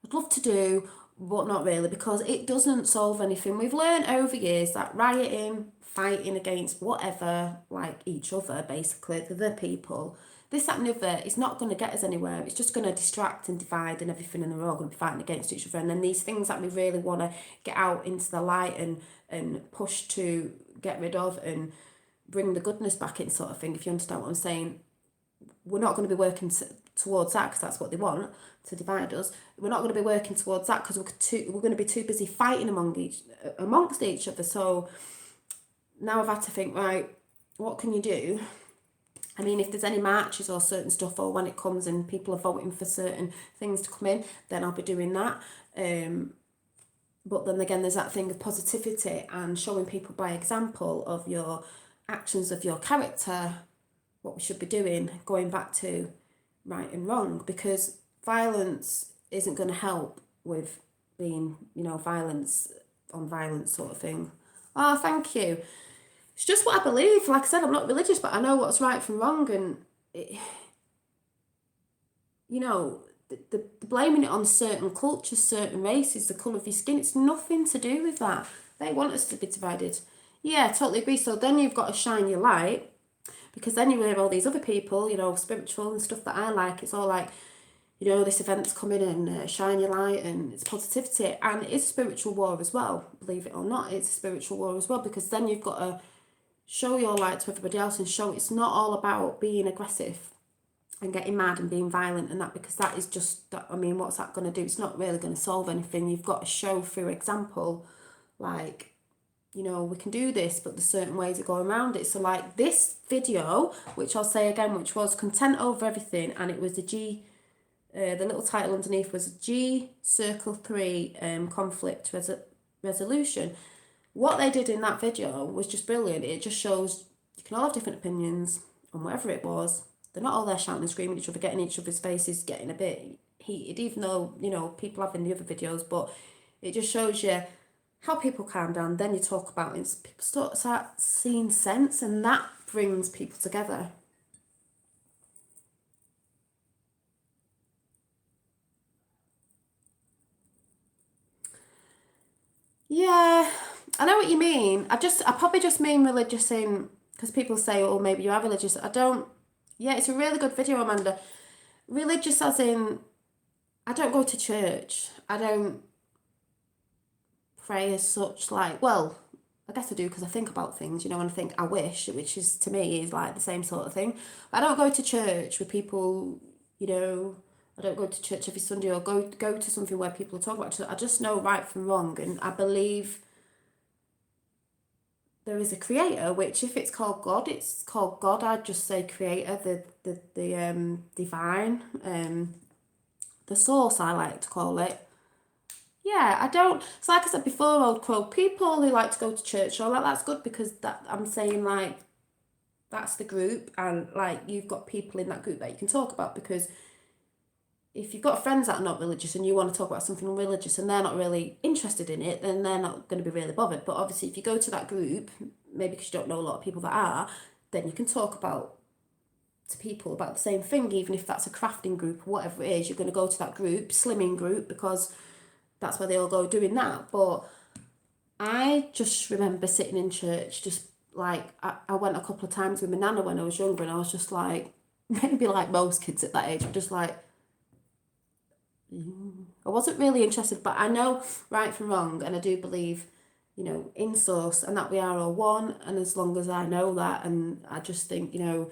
A: I'd love to do, but not really, because it doesn't solve anything. We've learned over years that rioting, fighting against whatever, like each other, basically, the people, this, that and the other, it's not going to get us anywhere. It's just going to distract and divide and everything, and they're all going to be fighting against each other. And then these things that we really want to get out into the light and push to get rid of and bring the goodness back in, sort of thing, if you understand what I'm saying, we're not going to be working towards that, because that's what they want, to divide us. We're not going to be working towards that, because we're going to be too busy fighting amongst each other. So now I've had to think, right, what can you do? I mean, if there's any marches or certain stuff, or when it comes and people are voting for certain things to come in, then I'll be doing that. But then again, there's that thing of positivity and showing people by example of your actions, of your character, what we should be doing, going back to right and wrong, because violence isn't going to help with being, violence on violence sort of thing. Oh, thank you. It's just what I believe. Like I said, I'm not religious, but I know what's right from wrong, and the blaming it on certain cultures, certain races, the colour of your skin, it's nothing to do with that. They want us to be divided. Yeah, totally agree. So then you've got to shine your light, because then you hear all these other people, spiritual and stuff that I like. It's all like, this event's coming, and shine your light, and it's positivity. And it is a spiritual war as well, believe it or not. It's a spiritual war as well, because then you've got to show your light to everybody else, and show it's not all about being aggressive and getting mad and being violent and that, because that is just, what's that going to do? It's not really going to solve anything. You've got to show through example, like, we can do this, but there's certain ways of going around it. So like this video, which I'll say again, which was content over everything, and it was the the little title underneath was G Circle 3 conflict resolution. What they did in that video was just brilliant. It just shows you can all have different opinions on whatever it was. They're not all there shouting and screaming at each other, getting each other's faces, getting a bit heated, even though, you know, people have in the other videos, but it just shows you how people calm down. Then you talk about it, people start seeing sense, and that brings people together. Yeah, I know what you mean. I probably just mean religious in, because people say, oh, maybe you are religious. I don't, yeah, it's a really good video, Amanda. Religious as in, I don't go to church. I don't pray as such, like, well, I guess I do because I think about things, you know, and I think I wish, which is to me is like the same sort of thing. But I don't go to church with people, you know, I don't go to church every Sunday or go to something where people talk about church. I just know right from wrong, and I believe there is a creator, which if it's called God, it's called God. I'd just say creator, the divine, the source I like to call it. Yeah, I don't. So like I said before, old crow, people who like to go to church, all that's good because that I'm saying like that's the group, and like you've got people in that group that you can talk about, because if you've got friends that are not religious and you want to talk about something religious and they're not really interested in it, then they're not going to be really bothered. But obviously, if you go to that group, maybe because you don't know a lot of people that are, then you can talk about to people about the same thing, even if that's a crafting group or whatever it is. You're going to go to that group, slimming group, because that's where they all go doing that. But I just remember sitting in church, just like I went a couple of times with my nana when I was younger, and I was just like, maybe like most kids at that age, I'm just like, I wasn't really interested, but I know right from wrong, and I do believe, you know, in source, and that we are all one. And as long as I know that, and I just think, you know,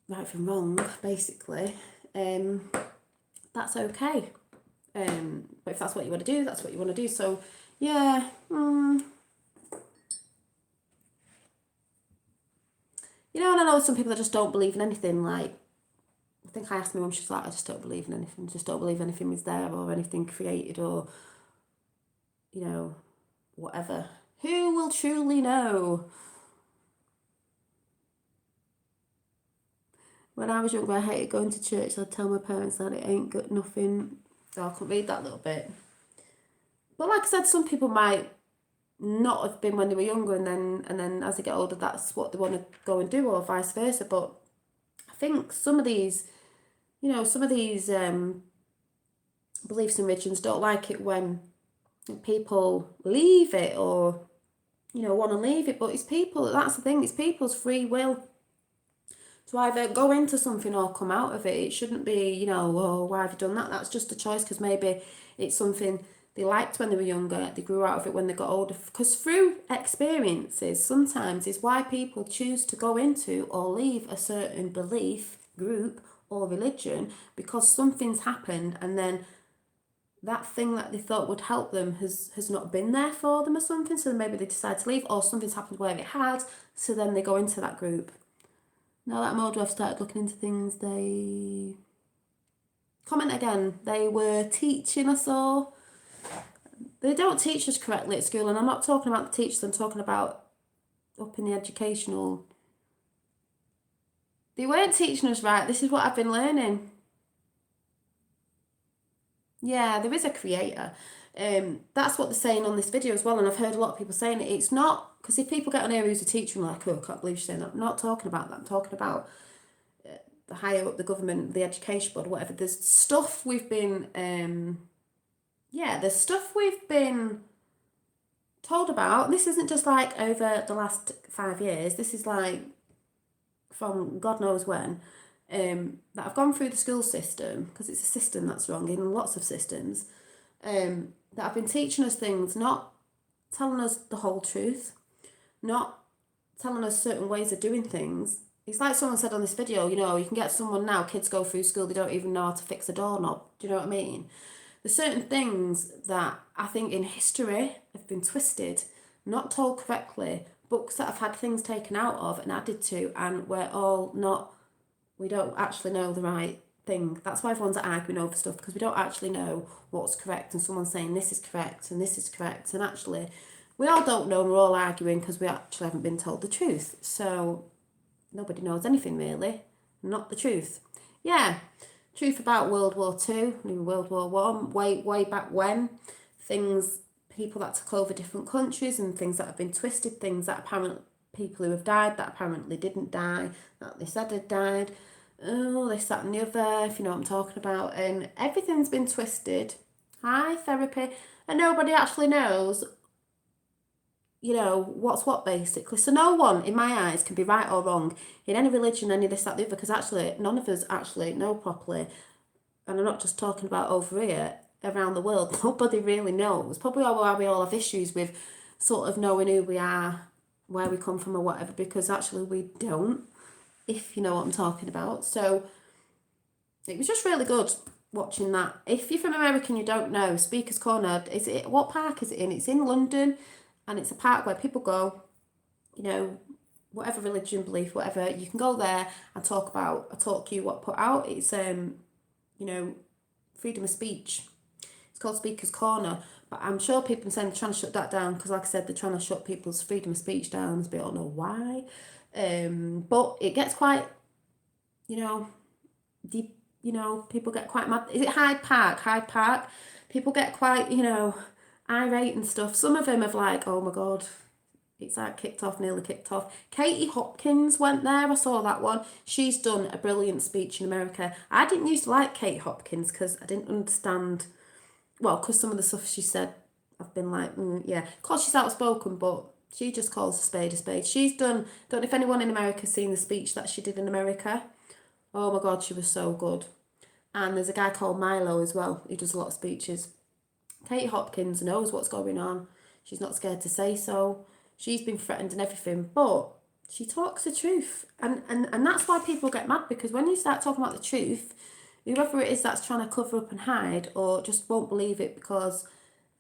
A: right from wrong, basically, that's okay. But if that's what you want to do, that's what you want to do. So, yeah, you know, and I know some people that just don't believe in anything. Like, I think I asked my mum, she's like, I just don't believe in anything. Just don't believe anything was there or anything created or, you know, whatever. Who will truly know? When I was younger, I hated going to church. I'd tell my parents that it ain't got nothing. So I couldn't read that little bit. But like I said, some people might not have been when they were younger, and then as they get older, that's what they want to go and do, or vice versa. But I think some of these, you know, some of these beliefs and religions don't like it when people leave it, or, you know, want to leave it. But it's people, that's the thing, it's people's free will to either go into something or come out of it. It shouldn't be, you know, oh, why have you done that? That's just a choice, because maybe it's something they liked when they were younger, they grew out of it when they got older. Because through experiences, sometimes is why people choose to go into or leave a certain belief, group, or religion, because something's happened, and then that thing that they thought would help them has not been there for them or something. So then maybe they decide to leave, or something's happened where it had, so then they go into that group. Now that Moldova started looking into things, they comment again. They were teaching us all. They don't teach us correctly at school, and I'm not talking about the teachers, I'm talking about up in the educational. They weren't teaching us right. This is what I've been learning. Yeah, there is a creator. That's what they're saying on this video as well, and I've heard a lot of people saying it. It's not, because if people get on here who's a teacher and like, oh, I can't believe you're saying that. I'm not talking about that. I'm talking about the higher up the government, the education board, whatever. There's stuff we've been, there's stuff we've been told about. This isn't just like over the last 5 years. This is like from God knows when. That have gone through the school system, because it's a system that's wrong in lots of systems, that have been teaching us things, not telling us the whole truth, not telling us certain ways of doing things. It's like someone said on this video, you know, you can get someone now, kids go through school, they don't even know how to fix a doorknob. Do you know what I mean? There's certain things that I think in history have been twisted, not told correctly, books that have had things taken out of and added to, and we're all not we don't actually know the right thing. That's why everyone's arguing over stuff, because we don't actually know what's correct, and someone's saying this is correct and this is correct, and actually we all don't know, and we're all arguing because we actually haven't been told the truth. So nobody knows anything really, not the truth. Yeah, truth about World War Two, World War One, way back when, things, people that took over different countries and things that have been twisted, things that apparently, people who have died that apparently didn't die, that they said had died, oh, this, that and the other, if you know what I'm talking about, and everything's been twisted. Hi, therapy. And nobody actually knows, what's what basically. So no one, in my eyes, can be right or wrong in any religion, any this, that, the other, because actually none of us actually know properly. And I'm not just talking about over here, around the world, nobody really knows. Probably why we all have issues with sort of knowing who we are, where we come from or whatever, because actually we don't, if you know what I'm talking about. So it was just really good watching that. If you're from America and you don't know, Speaker's Corner, what park is it in? It's in London, and it's a park where people go, whatever religion, belief, whatever, you can go there and talk you what put out. It's freedom of speech. It's called Speaker's Corner, but I'm sure people are saying they're trying to shut that down, because like I said, they're trying to shut people's freedom of speech down, but I don't know why. But it gets quite, deep, people get quite mad. Is it Hyde Park? Hyde Park. People get quite, irate and stuff. Some of them have like, oh my God, it's like nearly kicked off. Katie Hopkins went there. I saw that one. She's done a brilliant speech in America. I didn't used to like Kate Hopkins because I didn't understand, well, because some of the stuff she said, I've been like, yeah. Of course, she's outspoken, but she just calls a spade a spade. She's done, don't know if anyone in America's seen the speech that she did in America. Oh my God, she was so good. And there's a guy called Milo as well, who does a lot of speeches. Kate Hopkins knows what's going on. She's not scared to say so. She's been threatened and everything, but she talks the truth. And that's why people get mad, because when you start talking about the truth, whoever it is that's trying to cover up and hide or just won't believe it because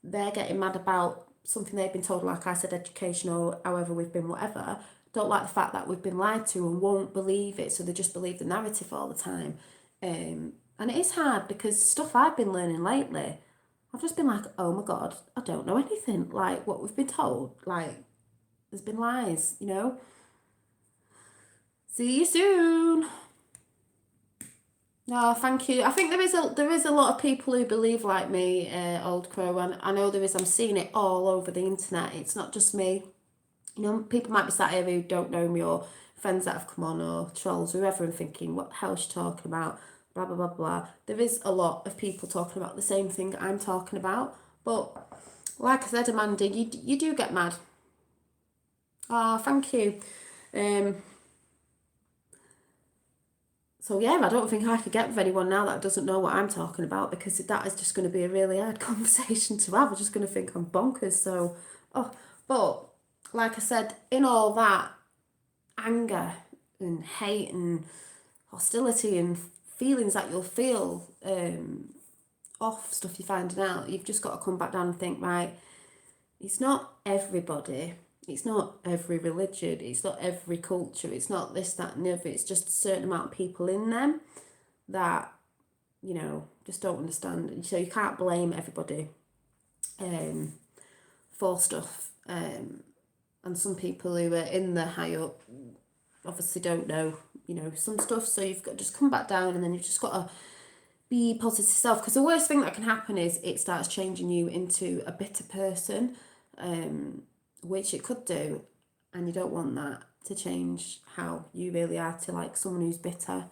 A: they're getting mad about something they've been told, like I said, education, or however we've been, whatever, don't like the fact that we've been lied to and won't believe it, so they just believe the narrative all the time. And it is hard, because stuff I've been learning lately, I've just been like, oh my God, I don't know anything. Like what we've been told, like there's been lies, See you soon. No, thank you. I think there is a lot of people who believe like me, Old Crow, and I know there is. I'm seeing it all over the internet. It's not just me. People might be sat here who don't know me, or friends that have come on, or trolls, whoever, and thinking, what the hell is she talking about? Blah, blah, blah, blah. There is a lot of people talking about the same thing I'm talking about. But like I said, Amanda, you do get mad. Oh, thank you. So yeah, I don't think I could get with anyone now that doesn't know what I'm talking about, because that is just going to be a really hard conversation to have. I'm just going to think I'm bonkers. So, but like I said, in all that anger and hate and hostility and feelings that you'll feel off stuff you're finding out, you've just got to come back down and think, right, it's not everybody, it's not every religion, it's not every culture, it's not this, that and the other, it's just a certain amount of people in them that, just don't understand. So you can't blame everybody for stuff. And some people who are in the high up obviously don't know, some stuff. So you've got to just come back down, and then you've just got to be positive self. Because the worst thing that can happen is it starts changing you into a bitter person, which it could do. And you don't want that to change how you really are to like someone who's bitter.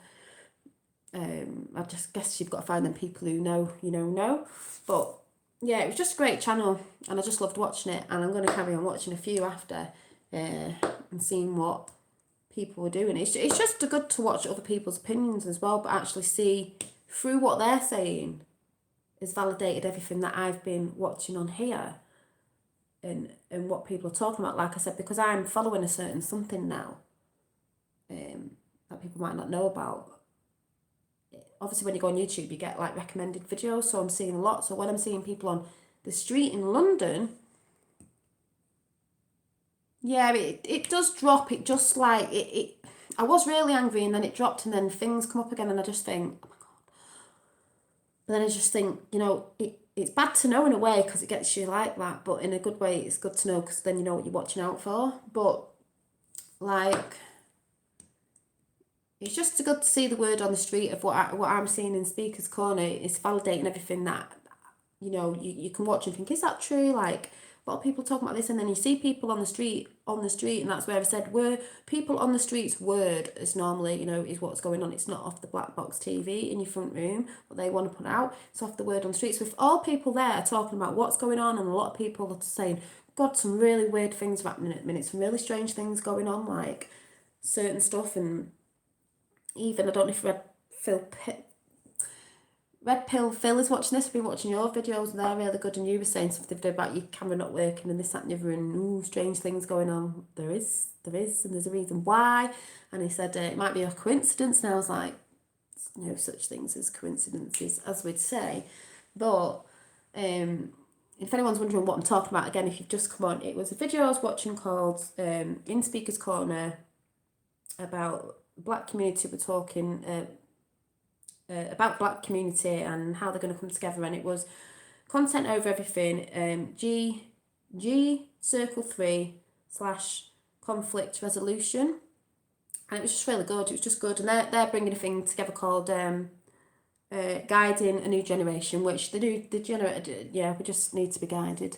A: I just guess you've got to find them people who know, know. But yeah, it was just a great channel, and I just loved watching it, and I'm going to carry on watching a few after and seeing what people were doing. It's just good to watch other people's opinions as well, but actually see through what they're saying has validated everything that I've been watching on here, and what people are talking about. Like I said, because I'm following a certain something now that people might not know about. Obviously, when you go on YouTube, you get like recommended videos, so I'm seeing a lot. So when I'm seeing people on the street in London, yeah, it does drop. It just like it I was really angry, and then it dropped, and then things come up again, and I just think, oh my God. But then I just think, it's bad to know in a way because it gets you like that, but in a good way, it's good to know because then you know what you're watching out for. But like, it's just good to see the word on the street of what I'm seeing in Speaker's Corner. It's validating everything that you can watch and think, is that true? Like, a lot of people talking about this, and then you see people on the street, and that's where I said, where people on the street's word is normally, is what's going on. It's not off the black box TV in your front room, what they want to put out. It's off the word on the street. So if all people there are talking about what's going on, and a lot of people are saying, God, some really weird things are happening at the minute, some really strange things going on, like certain stuff, and even, I don't know if Red Pill Phil is watching this. I've been watching your videos, and they're really good, and you were saying something about your camera not working and this, that, and the other, and strange things going on. There is, and there's a reason why. And he said it might be a coincidence, and I was like, no such things as coincidences, as we'd say. But if anyone's wondering what I'm talking about, again, if you've just come on, it was a video I was watching called In Speaker's Corner about black community. We're talking about black community and how they're going to come together, and it was content over everything. G circle 3 / conflict resolution, and it was just really good. It was just good, and they're bringing a thing together called guiding a new generation, which the generator, we just need to be guided.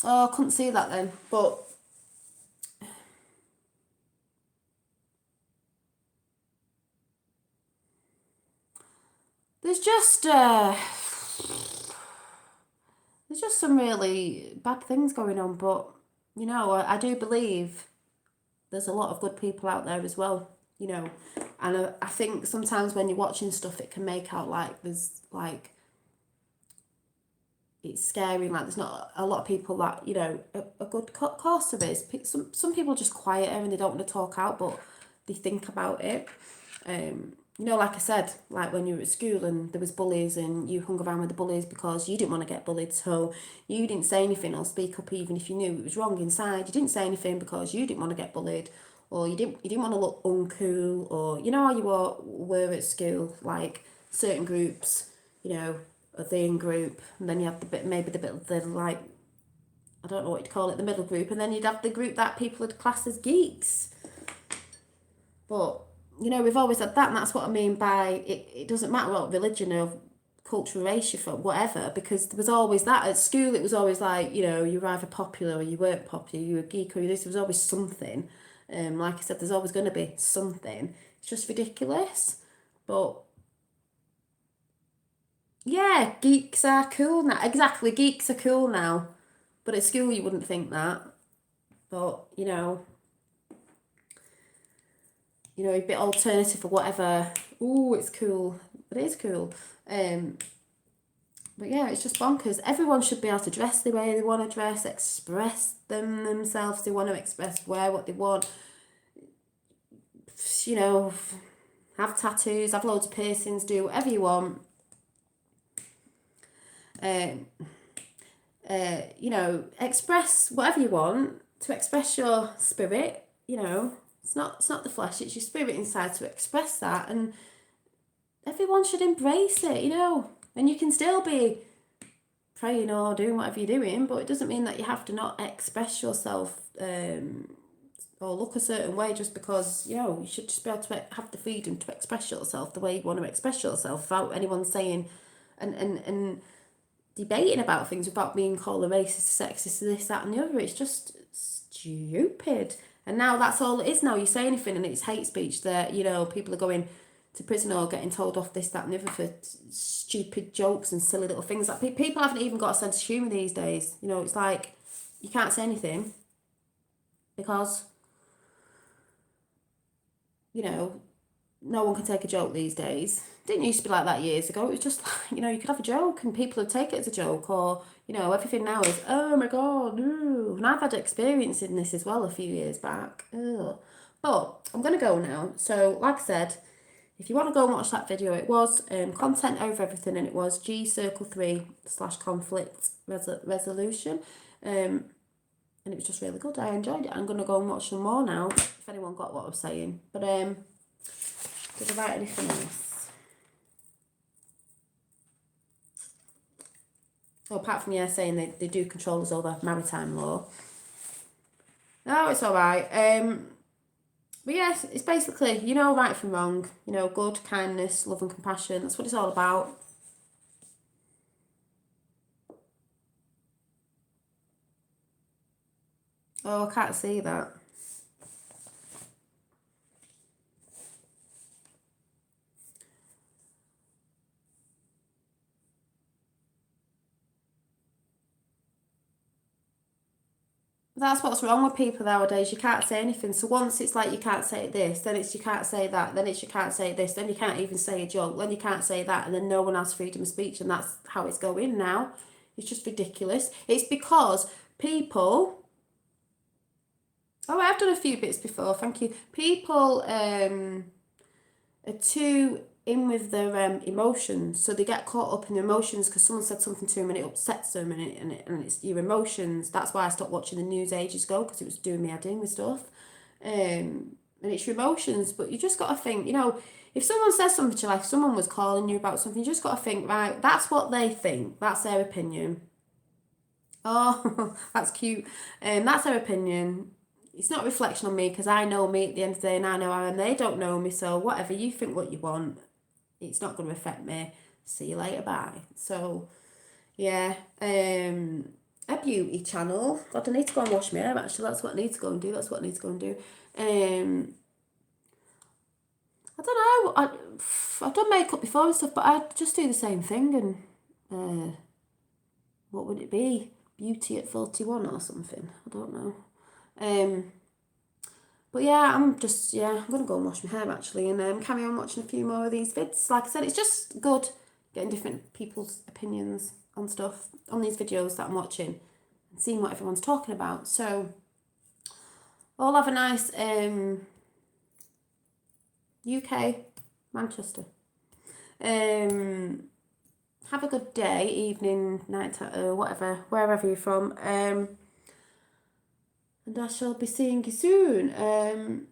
A: Oh, I couldn't see that then, but there's just some really bad things going on, but I do believe there's a lot of good people out there as well, and I think sometimes when you're watching stuff, it can make out like there's like, it's scary, like there's not a lot of people that, a good course there is. Some people are just quieter and they don't want to talk out, but they think about it. Like I said, like when you were at school and there was bullies and you hung around with the bullies because you didn't want to get bullied, so you didn't say anything or speak up even if you knew it was wrong inside. You didn't say anything because you didn't want to get bullied, or you didn't want to look uncool, or how you were at school, like certain groups, a thing group, and then you have the like, I don't know what you'd call it, the middle group, and then you'd have the group that people had classed as geeks. But we've always had that, and that's what I mean by it doesn't matter what religion or cultural race you're from, whatever, because there was always that. At school it was always like, you were either popular or you weren't popular, you were geek or this. There was always something. Like I said, there's always going to be something. It's just ridiculous. But yeah, geeks are cool now. Exactly, geeks are cool now. But at school you wouldn't think that. But, a bit alternative or whatever. Ooh, it's cool. But it is cool. But yeah, it's just bonkers. Everyone should be able to dress the way they want to dress, express themselves. They want to express, wear what they want. Have tattoos, have loads of piercings, do whatever you want. Express whatever you want to express your spirit. It's not the flesh, it's your spirit inside to express that, and everyone should embrace it. And you can still be praying or doing whatever you're doing, but it doesn't mean that you have to not express yourself or look a certain way just because, you should just be able to have the freedom to express yourself the way you want to express yourself without anyone saying and debating about things, without being called a racist, sexist, this, that and the other. It's just stupid. And now that's all it is now. You say anything and it's hate speech that, people are going to prison or getting told off, this, that and the other for stupid jokes and silly little things. Like, people haven't even got a sense of humour these days. It's like, you can't say anything because, no one can take a joke these days. It didn't used to be like that years ago. It was just like, you could have a joke and people would take it as a joke, or, everything now is, oh my God, no. And I've had experience in this as well a few years back. Ugh. But I'm going to go now. So, like I said, if you want to go and watch that video, it was content over everything, and it was G circle 3 / conflict resolution. and it was just really good. I enjoyed it. I'm going to go and watch some more now, if anyone got what I was saying. But did I write anything else? Oh, apart from saying they do control us over maritime law. No, it's all right. But yes, it's basically, right from wrong. Good, kindness, love and compassion. That's what it's all about. Oh, I can't see that. That's what's wrong with people nowadays. You can't say anything. So once it's like you can't say this, then it's you can't say that, then it's you can't say this, then you can't even say a joke, then you can't say that, and then no one has freedom of speech, and that's how it's going now. It's just ridiculous. It's because people... Oh, I've done a few bits before, thank you. People are too in with their emotions, so they get caught up in their emotions because someone said something to them and it upsets them, and it's your emotions. That's why I stopped watching the news ages ago, because it was doing me head in with stuff. And it's your emotions, but you just got to think, if someone says something to you, like if someone was calling you about something, you just got to think, right, that's what they think, that's their opinion. Oh, that's cute. That's their opinion. It's not a reflection on me, because I know me at the end of the day, and I know how, and they don't know me, so whatever, you think what you want. It's not going to affect me. See you later, bye. So, yeah. A beauty channel. God, I need to go and wash my hair, actually. That's what I need to go and do. I don't know. I've done makeup before and stuff, but I just do the same thing. And what would it be? Beauty at 41 or something. I don't know. But yeah, I'm going to go and wash my hair, actually, and carry on watching a few more of these vids. Like I said, it's just good getting different people's opinions on stuff, on these videos that I'm watching, and seeing what everyone's talking about. So, all have a nice UK, Manchester. Have a good day, evening, night, whatever, wherever you're from. And I shall be seeing you soon.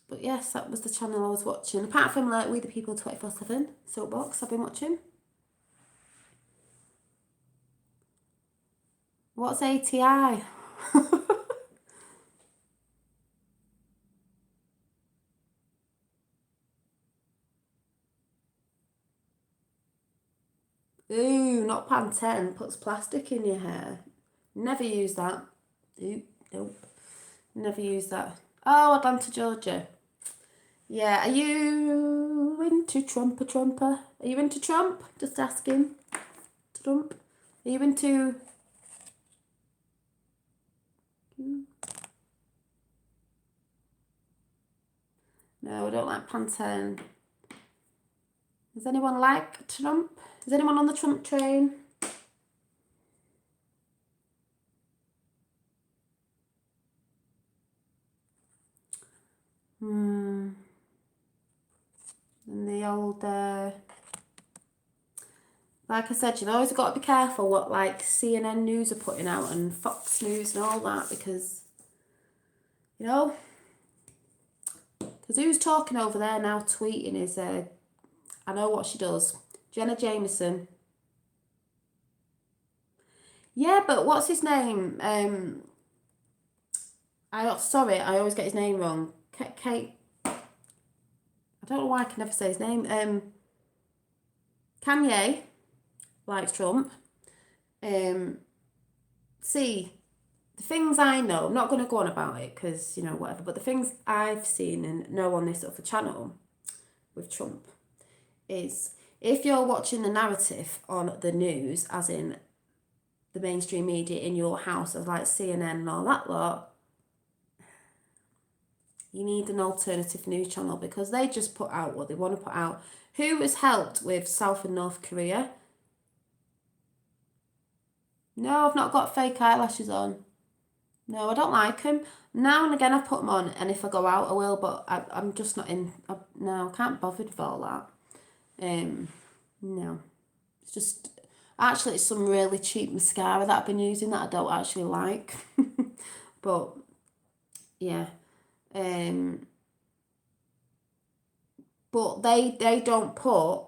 A: But yes, that was the channel I was watching. Apart from like We the People 24/7 soapbox I've been watching. What's ATI? Ooh, not Pantene. Puts plastic in your hair. Never use that. Ooh, nope. Never use that. Oh, Atlanta, Georgia. Yeah, are you into Trumper? Are you into Trump? Just asking. Trump? Are you into... No, I don't like Pantene. Does anyone like Trump? Is anyone on the Trump train? And the old... like I said, you've always got to be careful what like CNN News are putting out and Fox News and all that, because, because who's talking over there now tweeting is, I know what she does, Jenna Jameson. Yeah, but what's his name? I always get his name wrong. Kate. I don't know why I can never say his name. Kanye likes Trump. See, the things I know, I'm not going to go on about it because, whatever, but the things I've seen and know on this other channel with Trump is, if you're watching the narrative on the news, as in the mainstream media in your house, as like CNN and all that lot, you need an alternative news channel, because they just put out what they want to put out. Who has helped with South and North Korea? No, I've not got fake eyelashes on. No, I don't like them. Now and again I put them on, and if I go out I will, but I'm just not in... no, I can't bother with all that. No. It's just... Actually, it's some really cheap mascara that I've been using that I don't actually like. But yeah. But they don't put,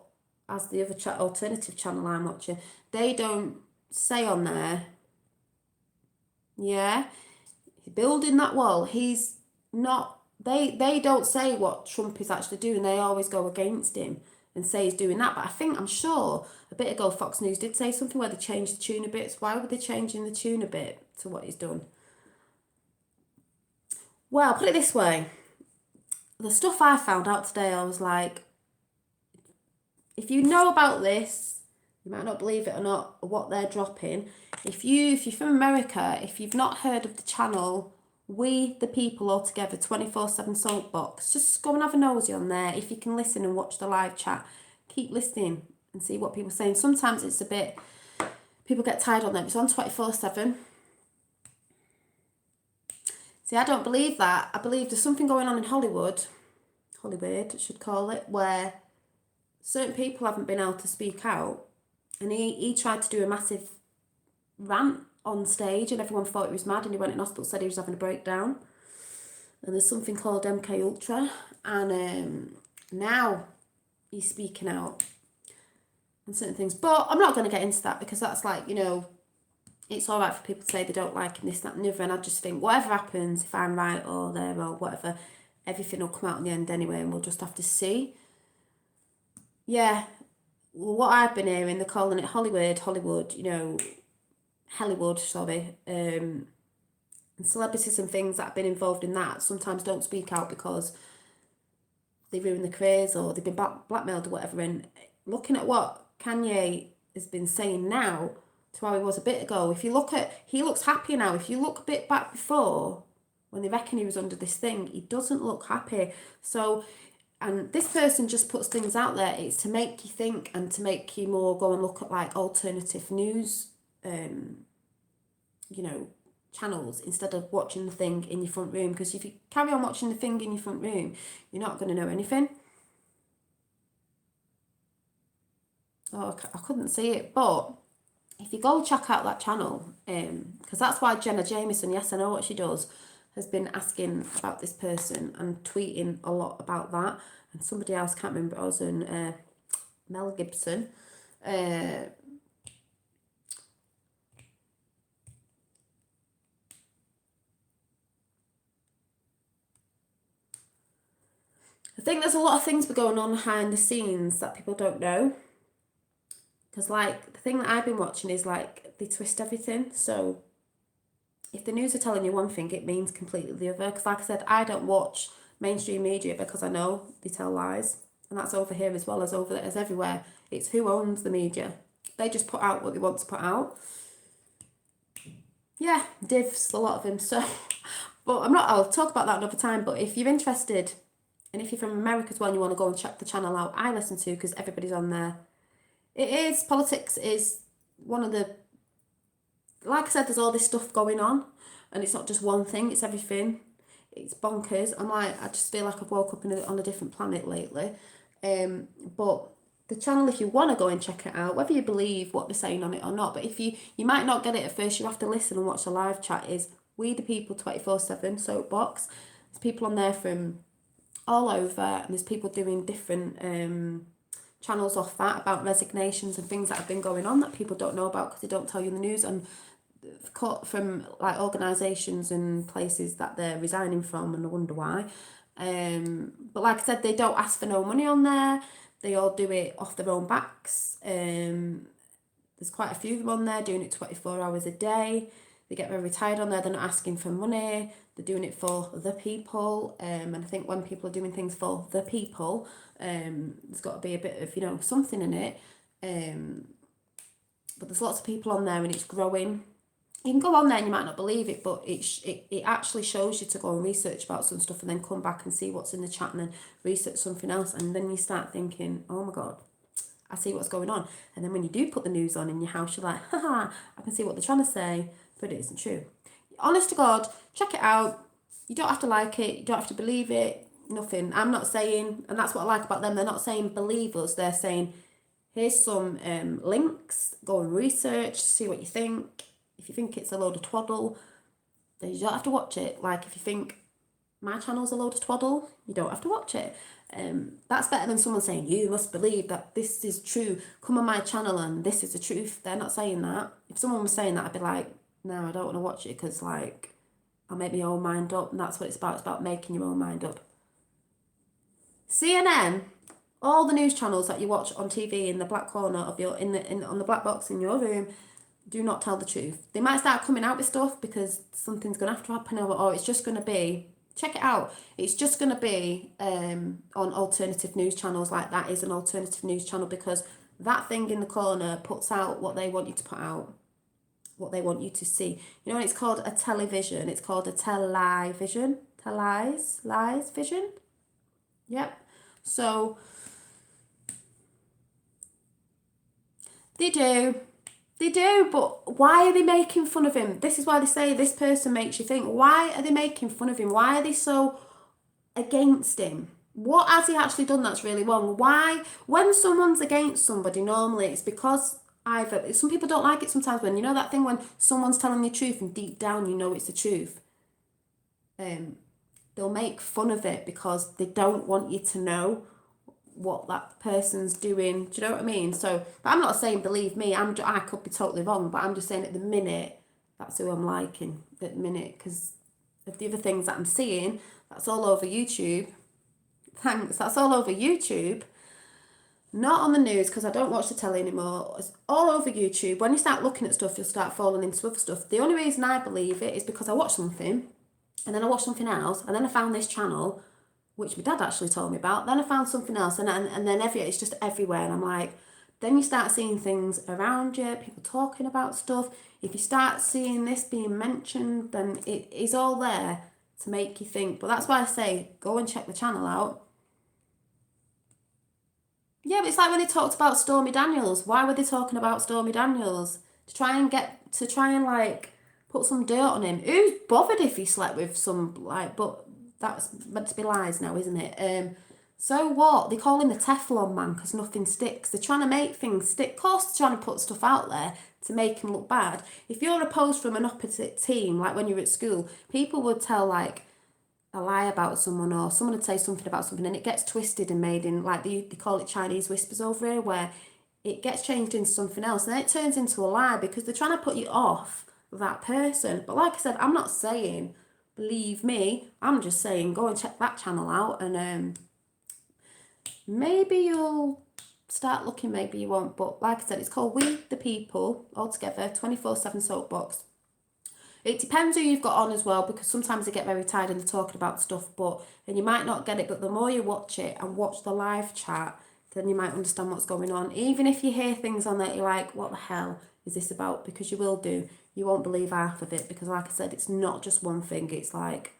A: as the other alternative channel I'm watching, they don't say on there, yeah, building that wall, he's not, they don't say what Trump is actually doing. They always go against him and say he's doing that. But I'm sure a bit ago Fox News did say something where they changed the tune a bit. So why were they changing the tune a bit to what he's done? Well, put it this way. The stuff I found out today, I was like, if you know about this, you might not believe it or not, what they're dropping. If you're from America, if you've not heard of the channel We the People All Together 24/7 Soapbox, just go and have a nosy on there. If you can listen and watch the live chat, keep listening and see what people are saying. Sometimes it's a bit, people get tired on them. It's on 24/7. See, I don't believe that. I believe there's something going on in Hollywood, I should call it, where certain people haven't been able to speak out. And he tried to do a massive rant on stage and everyone thought he was mad, and he went in hospital, said he was having a breakdown. And there's something called MK Ultra, and now he's speaking out on certain things. But I'm not going to get into that, because that's like, it's all right for people to say they don't like him, this, that and the other, and I just think whatever happens, if I'm right or there or whatever, everything will come out in the end anyway, and we'll just have to see. Yeah, well, what I've been hearing, they're calling it Hollywood, Hollywood, sorry, and celebrities and things that have been involved in that sometimes don't speak out because they ruin the careers or they've been blackmailed or whatever. And looking at what Kanye has been saying now to how he was a bit ago, if you look at, he looks happy now. If you look a bit back before, when they reckon he was under this thing, he doesn't look happy. So, and this person just puts things out there. It's to make you think and to make you more go and look at like alternative news, channels, instead of watching the thing in your front room. Because if you carry on watching the thing in your front room, you're not going to know anything. Oh, I couldn't see it, but if you go check out that channel, because that's why Jenna Jameson, yes, I know what she does, has been asking about this person and tweeting a lot about that. And somebody else, can't remember, it was Mel Gibson. I think there's a lot of things going on behind the scenes that people don't know. Because, like, the thing that I've been watching is, like, they twist everything. So, if the news are telling you one thing, it means completely the other. Because, like I said, I don't watch mainstream media because I know they tell lies. And that's over here as well as over there, as everywhere. It's who owns the media. They just put out what they want to put out. Yeah, divs, a lot of them. So, but I'll talk about that another time. But if you're interested, and if you're from America as well and you want to go and check the channel out, I listen to, because everybody's on there. Politics is one of the, like I said, there's all this stuff going on, and it's not just one thing, it's everything. It's bonkers. I just feel like I've woke up on a different planet lately. But the channel, if you want to go and check it out, whether you believe what they're saying on it or not, but if you might not get it at first, you have to listen and watch the live chat, is We the People 24/7 Soapbox. There's people on there from all over, and there's people doing different channels off that about resignations and things that have been going on that people don't know about because they don't tell you in the news, and from like organisations and places that they're resigning from, and I wonder why. But like I said, they don't ask for no money on there. They all do it off their own backs. There's quite a few of them on there doing it 24 hours a day. They get very tired on there. They're not asking for money. They're doing it for the people. And I think when people are doing things for the people, there's got to be a bit of, something in it. But there's lots of people on there and it's growing. You can go on there and you might not believe it, but it actually shows you to go and research about some stuff and then come back and see what's in the chat and then research something else. And then you start thinking, oh my God, I see what's going on. And then when you do put the news on in your house, you're like, haha, I can see what they're trying to say, but it isn't true. Honest to God, check it out. You don't have to like it. You don't have to believe it. Nothing. I'm not saying, and that's what I like about them, they're not saying believe us. They're saying, Here's some links. Go and research, see what you think. If you think it's a load of twaddle, then you don't have to watch it. Like, if you think my channel's a load of twaddle, you don't have to watch it. That's better than someone saying, you must believe that this is true. Come on my channel and this is the truth. They're not saying that. If someone was saying that, I'd be like, no, I don't want to watch it because, like, I'll make my own mind up. And that's what it's about. It's about making your own mind up. CNN, all the news channels that you watch on TV in the black corner of your, on the black box in your room, do not tell the truth. They might start coming out with stuff because something's going to have to happen, or it's just going to be, check it out, it's just going to be on alternative news channels. Like, that is an alternative news channel because that thing in the corner puts out what they want you to put out, what they want you to see. You know, it's called a television. It's called a television. Lies vision. Yep. So they do, but why are they making fun of him? This is why they say this person makes you think. Why are they making fun of him? Why are they so against him? What has he actually done that's really wrong? Why, when someone's against somebody, normally it's because either, some people don't like it sometimes when, you know that thing when someone's telling the truth and deep down you know it's the truth. They'll make fun of it because they don't want you to know what that person's doing. Do you know what I mean? So, but I'm not saying believe me. I could be totally wrong, but I'm just saying at the minute that's who I'm liking at the minute because of the other things that I'm seeing. That's all over YouTube. Thanks. That's all over YouTube. Not on the news because I don't watch the telly anymore. It's all over YouTube. When you start looking at stuff, you'll start falling into other stuff. The only reason I believe it is because I watched something, and then I watched something else, and then I found this channel, which my dad actually told me about. Then I found something else, and then it's just everywhere. And I'm like, then you start seeing things around you, people talking about stuff. If you start seeing this being mentioned, then it is all there to make you think. But that's why I say, go and check the channel out. Yeah, but it's like when they talked about Stormy Daniels. Why were they talking about Stormy Daniels? To try and like put some dirt on him. Who's bothered if he slept with some, like, but that's meant to be lies now, isn't it? So what? They call him the Teflon man because nothing sticks. They're trying to make things stick. Of course, they're trying to put stuff out there to make him look bad. If you're opposed from an opposite team, like when you're at school, people would tell like a lie about someone, or someone would say something about something and it gets twisted and made in, like they call it Chinese whispers over here, where it gets changed into something else and then it turns into a lie because they're trying to put you off that person. But like I said, I'm not saying believe me, I'm just saying go and check that channel out, and maybe you'll start looking, maybe you won't. But like I said, it's called We the People, all together, 24/7 soapbox. It depends who you've got on as well, because sometimes they get very tired and they're talking about stuff, and you might not get it, but the more you watch it and watch the live chat, then you might understand what's going on. Even if you hear things on that you're like, what the hell is this about? Because you will do. You won't believe half of it, because like I said, it's not just one thing, it's like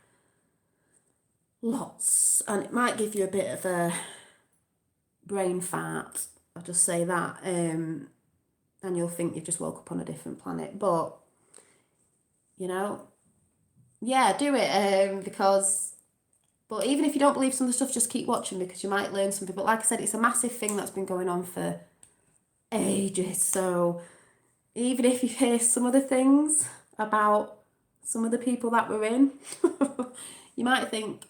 A: lots. And it might give you a bit of a brain fart, I'll just say that, and you'll think you've just woke up on a different planet. But you know, yeah, do it, but even if you don't believe some of the stuff, just keep watching because you might learn something. But like I said, it's a massive thing that's been going on for ages. So even if you hear some of the things about some of the people that were in, you might think,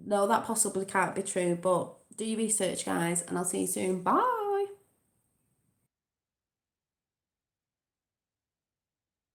A: no, that possibly can't be true. But do your research, guys, and I'll see you soon. Bye.